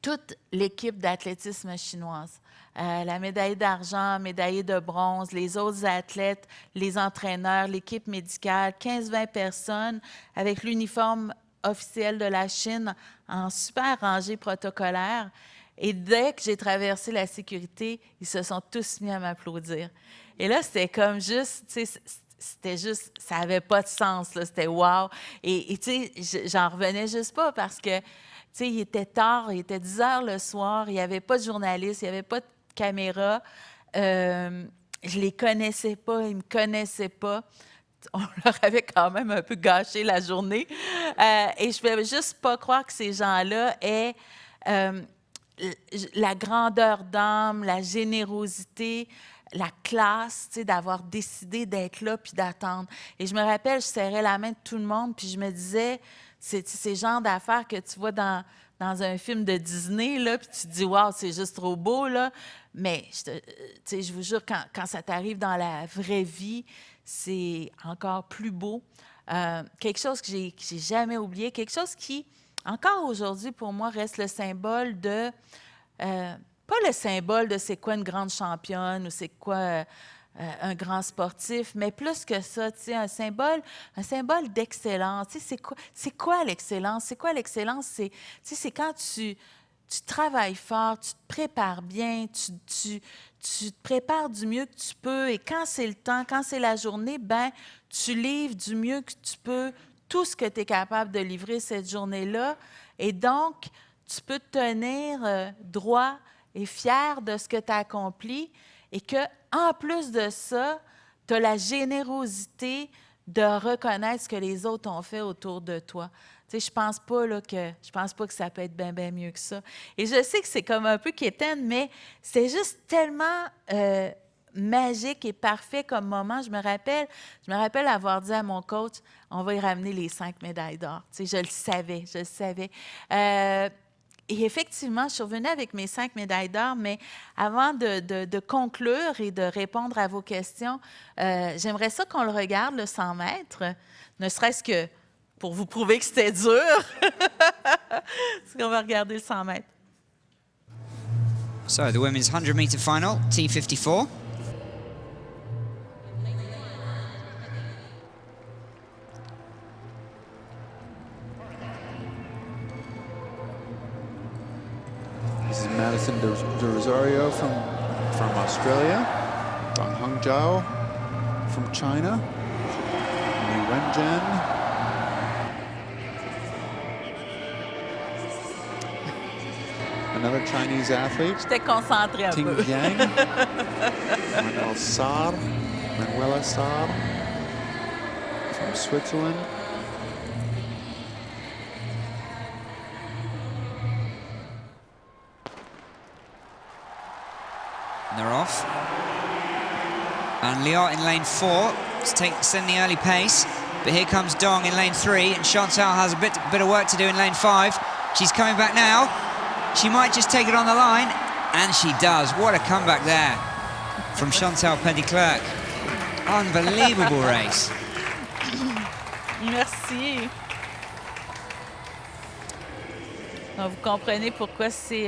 toute l'équipe d'athlétisme chinoise. La médaille d'argent, médaillée de bronze, les autres athlètes, les entraîneurs, l'équipe médicale, 15-20 personnes avec l'uniforme officiel de la Chine en super rangée protocolaire. Et dès que j'ai traversé la sécurité, ils se sont tous mis à m'applaudir. Et là, c'était comme juste, tu sais, c'était juste, ça n'avait pas de sens, là, c'était wow. Et tu sais, j'en revenais juste pas parce que, tu sais, il était tard, il était 10 heures le soir, il n'y avait pas de journaliste, il n'y avait pas de caméra. Je les connaissais pas, ils me connaissaient pas. On leur avait quand même un peu gâché la journée. Et je ne pouvais juste pas croire que ces gens-là aient la grandeur d'âme, la générosité, la classe, tu sais, d'avoir décidé d'être là puis d'attendre. Et je me rappelle, je serrais la main de tout le monde puis je me disais, C'est ces genres d'affaires que tu vois dans un film de Disney, là, puis tu te dis « Wow, c'est juste trop beau, là ». Mais je vous jure, quand ça t'arrive dans la vraie vie, c'est encore plus beau. Quelque chose que j'ai jamais oublié, quelque chose qui, encore aujourd'hui, pour moi, reste le symbole de... pas le symbole de c'est quoi une grande championne ou c'est quoi un grand sportif, mais plus que ça, un symbole d'excellence. C'est quoi l'excellence? C'est quoi l'excellence? C'est quand tu travailles fort, tu te prépares bien, tu te prépares du mieux que tu peux et quand c'est le temps, quand c'est la journée, ben tu livres du mieux que tu peux tout ce que tu es capable de livrer cette journée-là et donc tu peux te tenir droit et fier de ce que tu as accompli et qu'en plus de ça, tu as la générosité de reconnaître ce que les autres ont fait autour de toi. Tu sais, je pense pas que ça peut être bien, bien mieux que ça. Et je sais que c'est comme un peu quétaine, mais c'est juste tellement magique et parfait comme moment. Je me rappelle avoir dit à mon coach, on va y ramener les 5 médailles d'or. Tu sais, je le savais. Et effectivement, je suis revenue avec mes 5 médailles d'or, mais avant de conclure et de répondre à vos questions, j'aimerais ça qu'on le regarde, le 100 mètres, ne serait-ce que pour vous prouver que c'était dur. Est-ce qu'on va regarder le 100 mètres? So, the women's 100-meter final, T54. This is Madison de Rosario from Australia. Dong Hongjiao from China. Li Wenjian. Another Chinese athlete. J'étais concentrée un Ting peu. Yang. Manuela Sarr from Switzerland. And they're off. And Liot in lane 4 to send the early pace. But here comes Dong in lane 3, and Chantal has a bit of work to do in lane 5. She's coming back now. She might just take it on the line, and she does. What a comeback there from Chantal Petitclerc. Unbelievable race. Merci. Donc, vous comprenez pourquoi c'est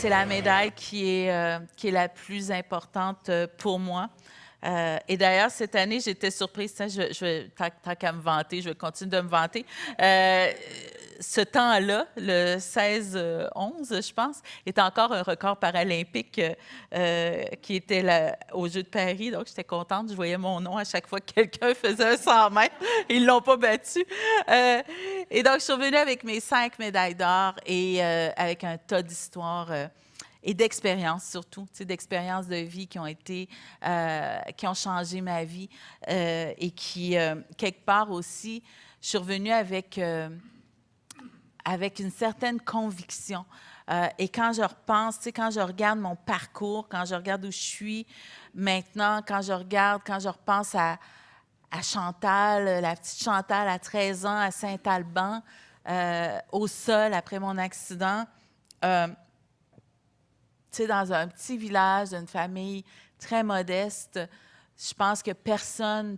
la médaille qui est la plus importante pour moi. Et d'ailleurs, cette année, j'étais surprise. Tant qu'à me vanter, je vais continuer de me vanter. Ce temps-là, le 16-11, je pense, est encore un record paralympique qui était là, aux Jeux de Paris. Donc, j'étais contente. Je voyais mon nom à chaque fois que quelqu'un faisait un 100 mètres. Ils ne l'ont pas battu. Et donc, je suis revenue avec mes 5 médailles d'or et avec un tas d'histoires et d'expériences surtout, d'expériences de vie qui ont changé ma vie et qui, quelque part aussi, je suis revenue avec une certaine conviction. Et quand je repense, quand je regarde mon parcours, quand je regarde où je suis maintenant, quand je repense à Chantal, la petite Chantal à 13 ans à Saint-Alban, au sol après mon accident, dans un petit village, d'une famille très modeste, je pense que personne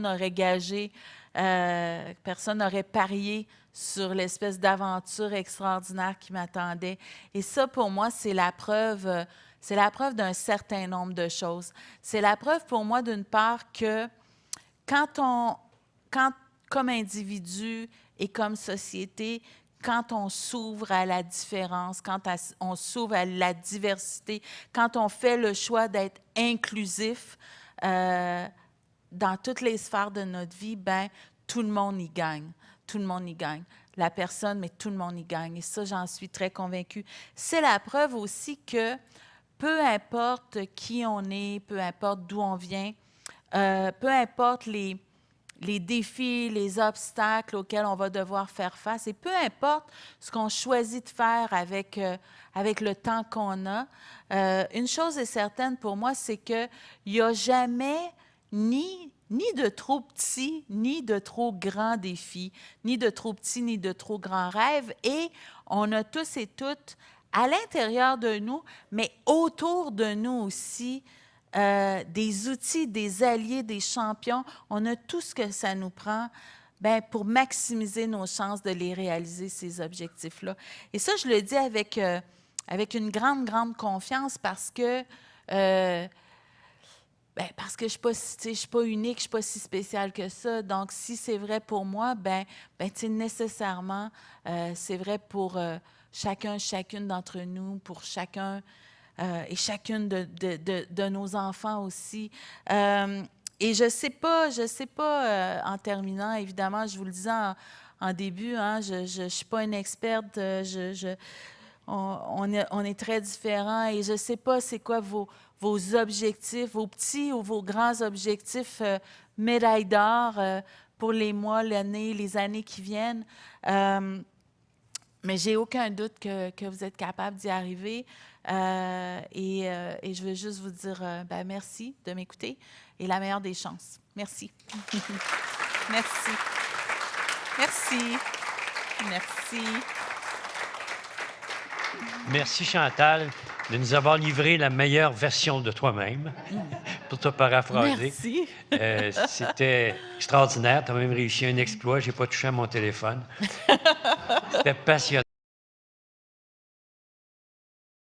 n'aurait gagé, personne n'aurait parié sur l'espèce d'aventure extraordinaire qui m'attendait. Et ça, pour moi, c'est la preuve d'un certain nombre de choses. C'est la preuve pour moi, d'une part, que comme individu et comme société, quand on s'ouvre à la différence, quand on s'ouvre à la diversité, quand on fait le choix d'être inclusif dans toutes les sphères de notre vie, ben tout le monde y gagne. Tout le monde y gagne. La personne, mais tout le monde y gagne. Et ça, j'en suis très convaincue. C'est la preuve aussi que peu importe qui on est, peu importe d'où on vient, peu importe les défis, les obstacles auxquels on va devoir faire face, et peu importe ce qu'on choisit de faire avec le temps qu'on a, une chose est certaine pour moi, c'est qu'il n'y a jamais ni ni de trop petits, ni de trop grands défis, ni de trop petits, ni de trop grands rêves. Et on a tous et toutes, à l'intérieur de nous, mais autour de nous aussi, des outils, des alliés, des champions. On a tout ce que ça nous prend pour maximiser nos chances de les réaliser, ces objectifs-là. Et ça, je le dis avec une grande, grande confiance parce que je ne suis pas unique, je ne suis pas si spéciale que ça. Donc, si c'est vrai pour moi, nécessairement, c'est vrai pour chacune d'entre nous, pour chacun et chacune de nos enfants aussi. Et je sais pas en terminant, évidemment, je vous le disais en début, hein, je ne suis pas une experte, on est très différents et je ne sais pas c'est quoi vos objectifs, vos petits ou vos grands objectifs médaille d'or pour les mois, l'année, les années qui viennent. Mais j'ai aucun doute que vous êtes capable d'y arriver. Et je veux juste vous dire merci de m'écouter et la meilleure des chances. Merci. Merci. Merci. Merci. Merci, Chantal, de nous avoir livré la meilleure version de toi-même, pour te paraphraser. Merci. C'était extraordinaire. Tu as même réussi un exploit. Je n'ai pas touché à mon téléphone. C'était passionnant.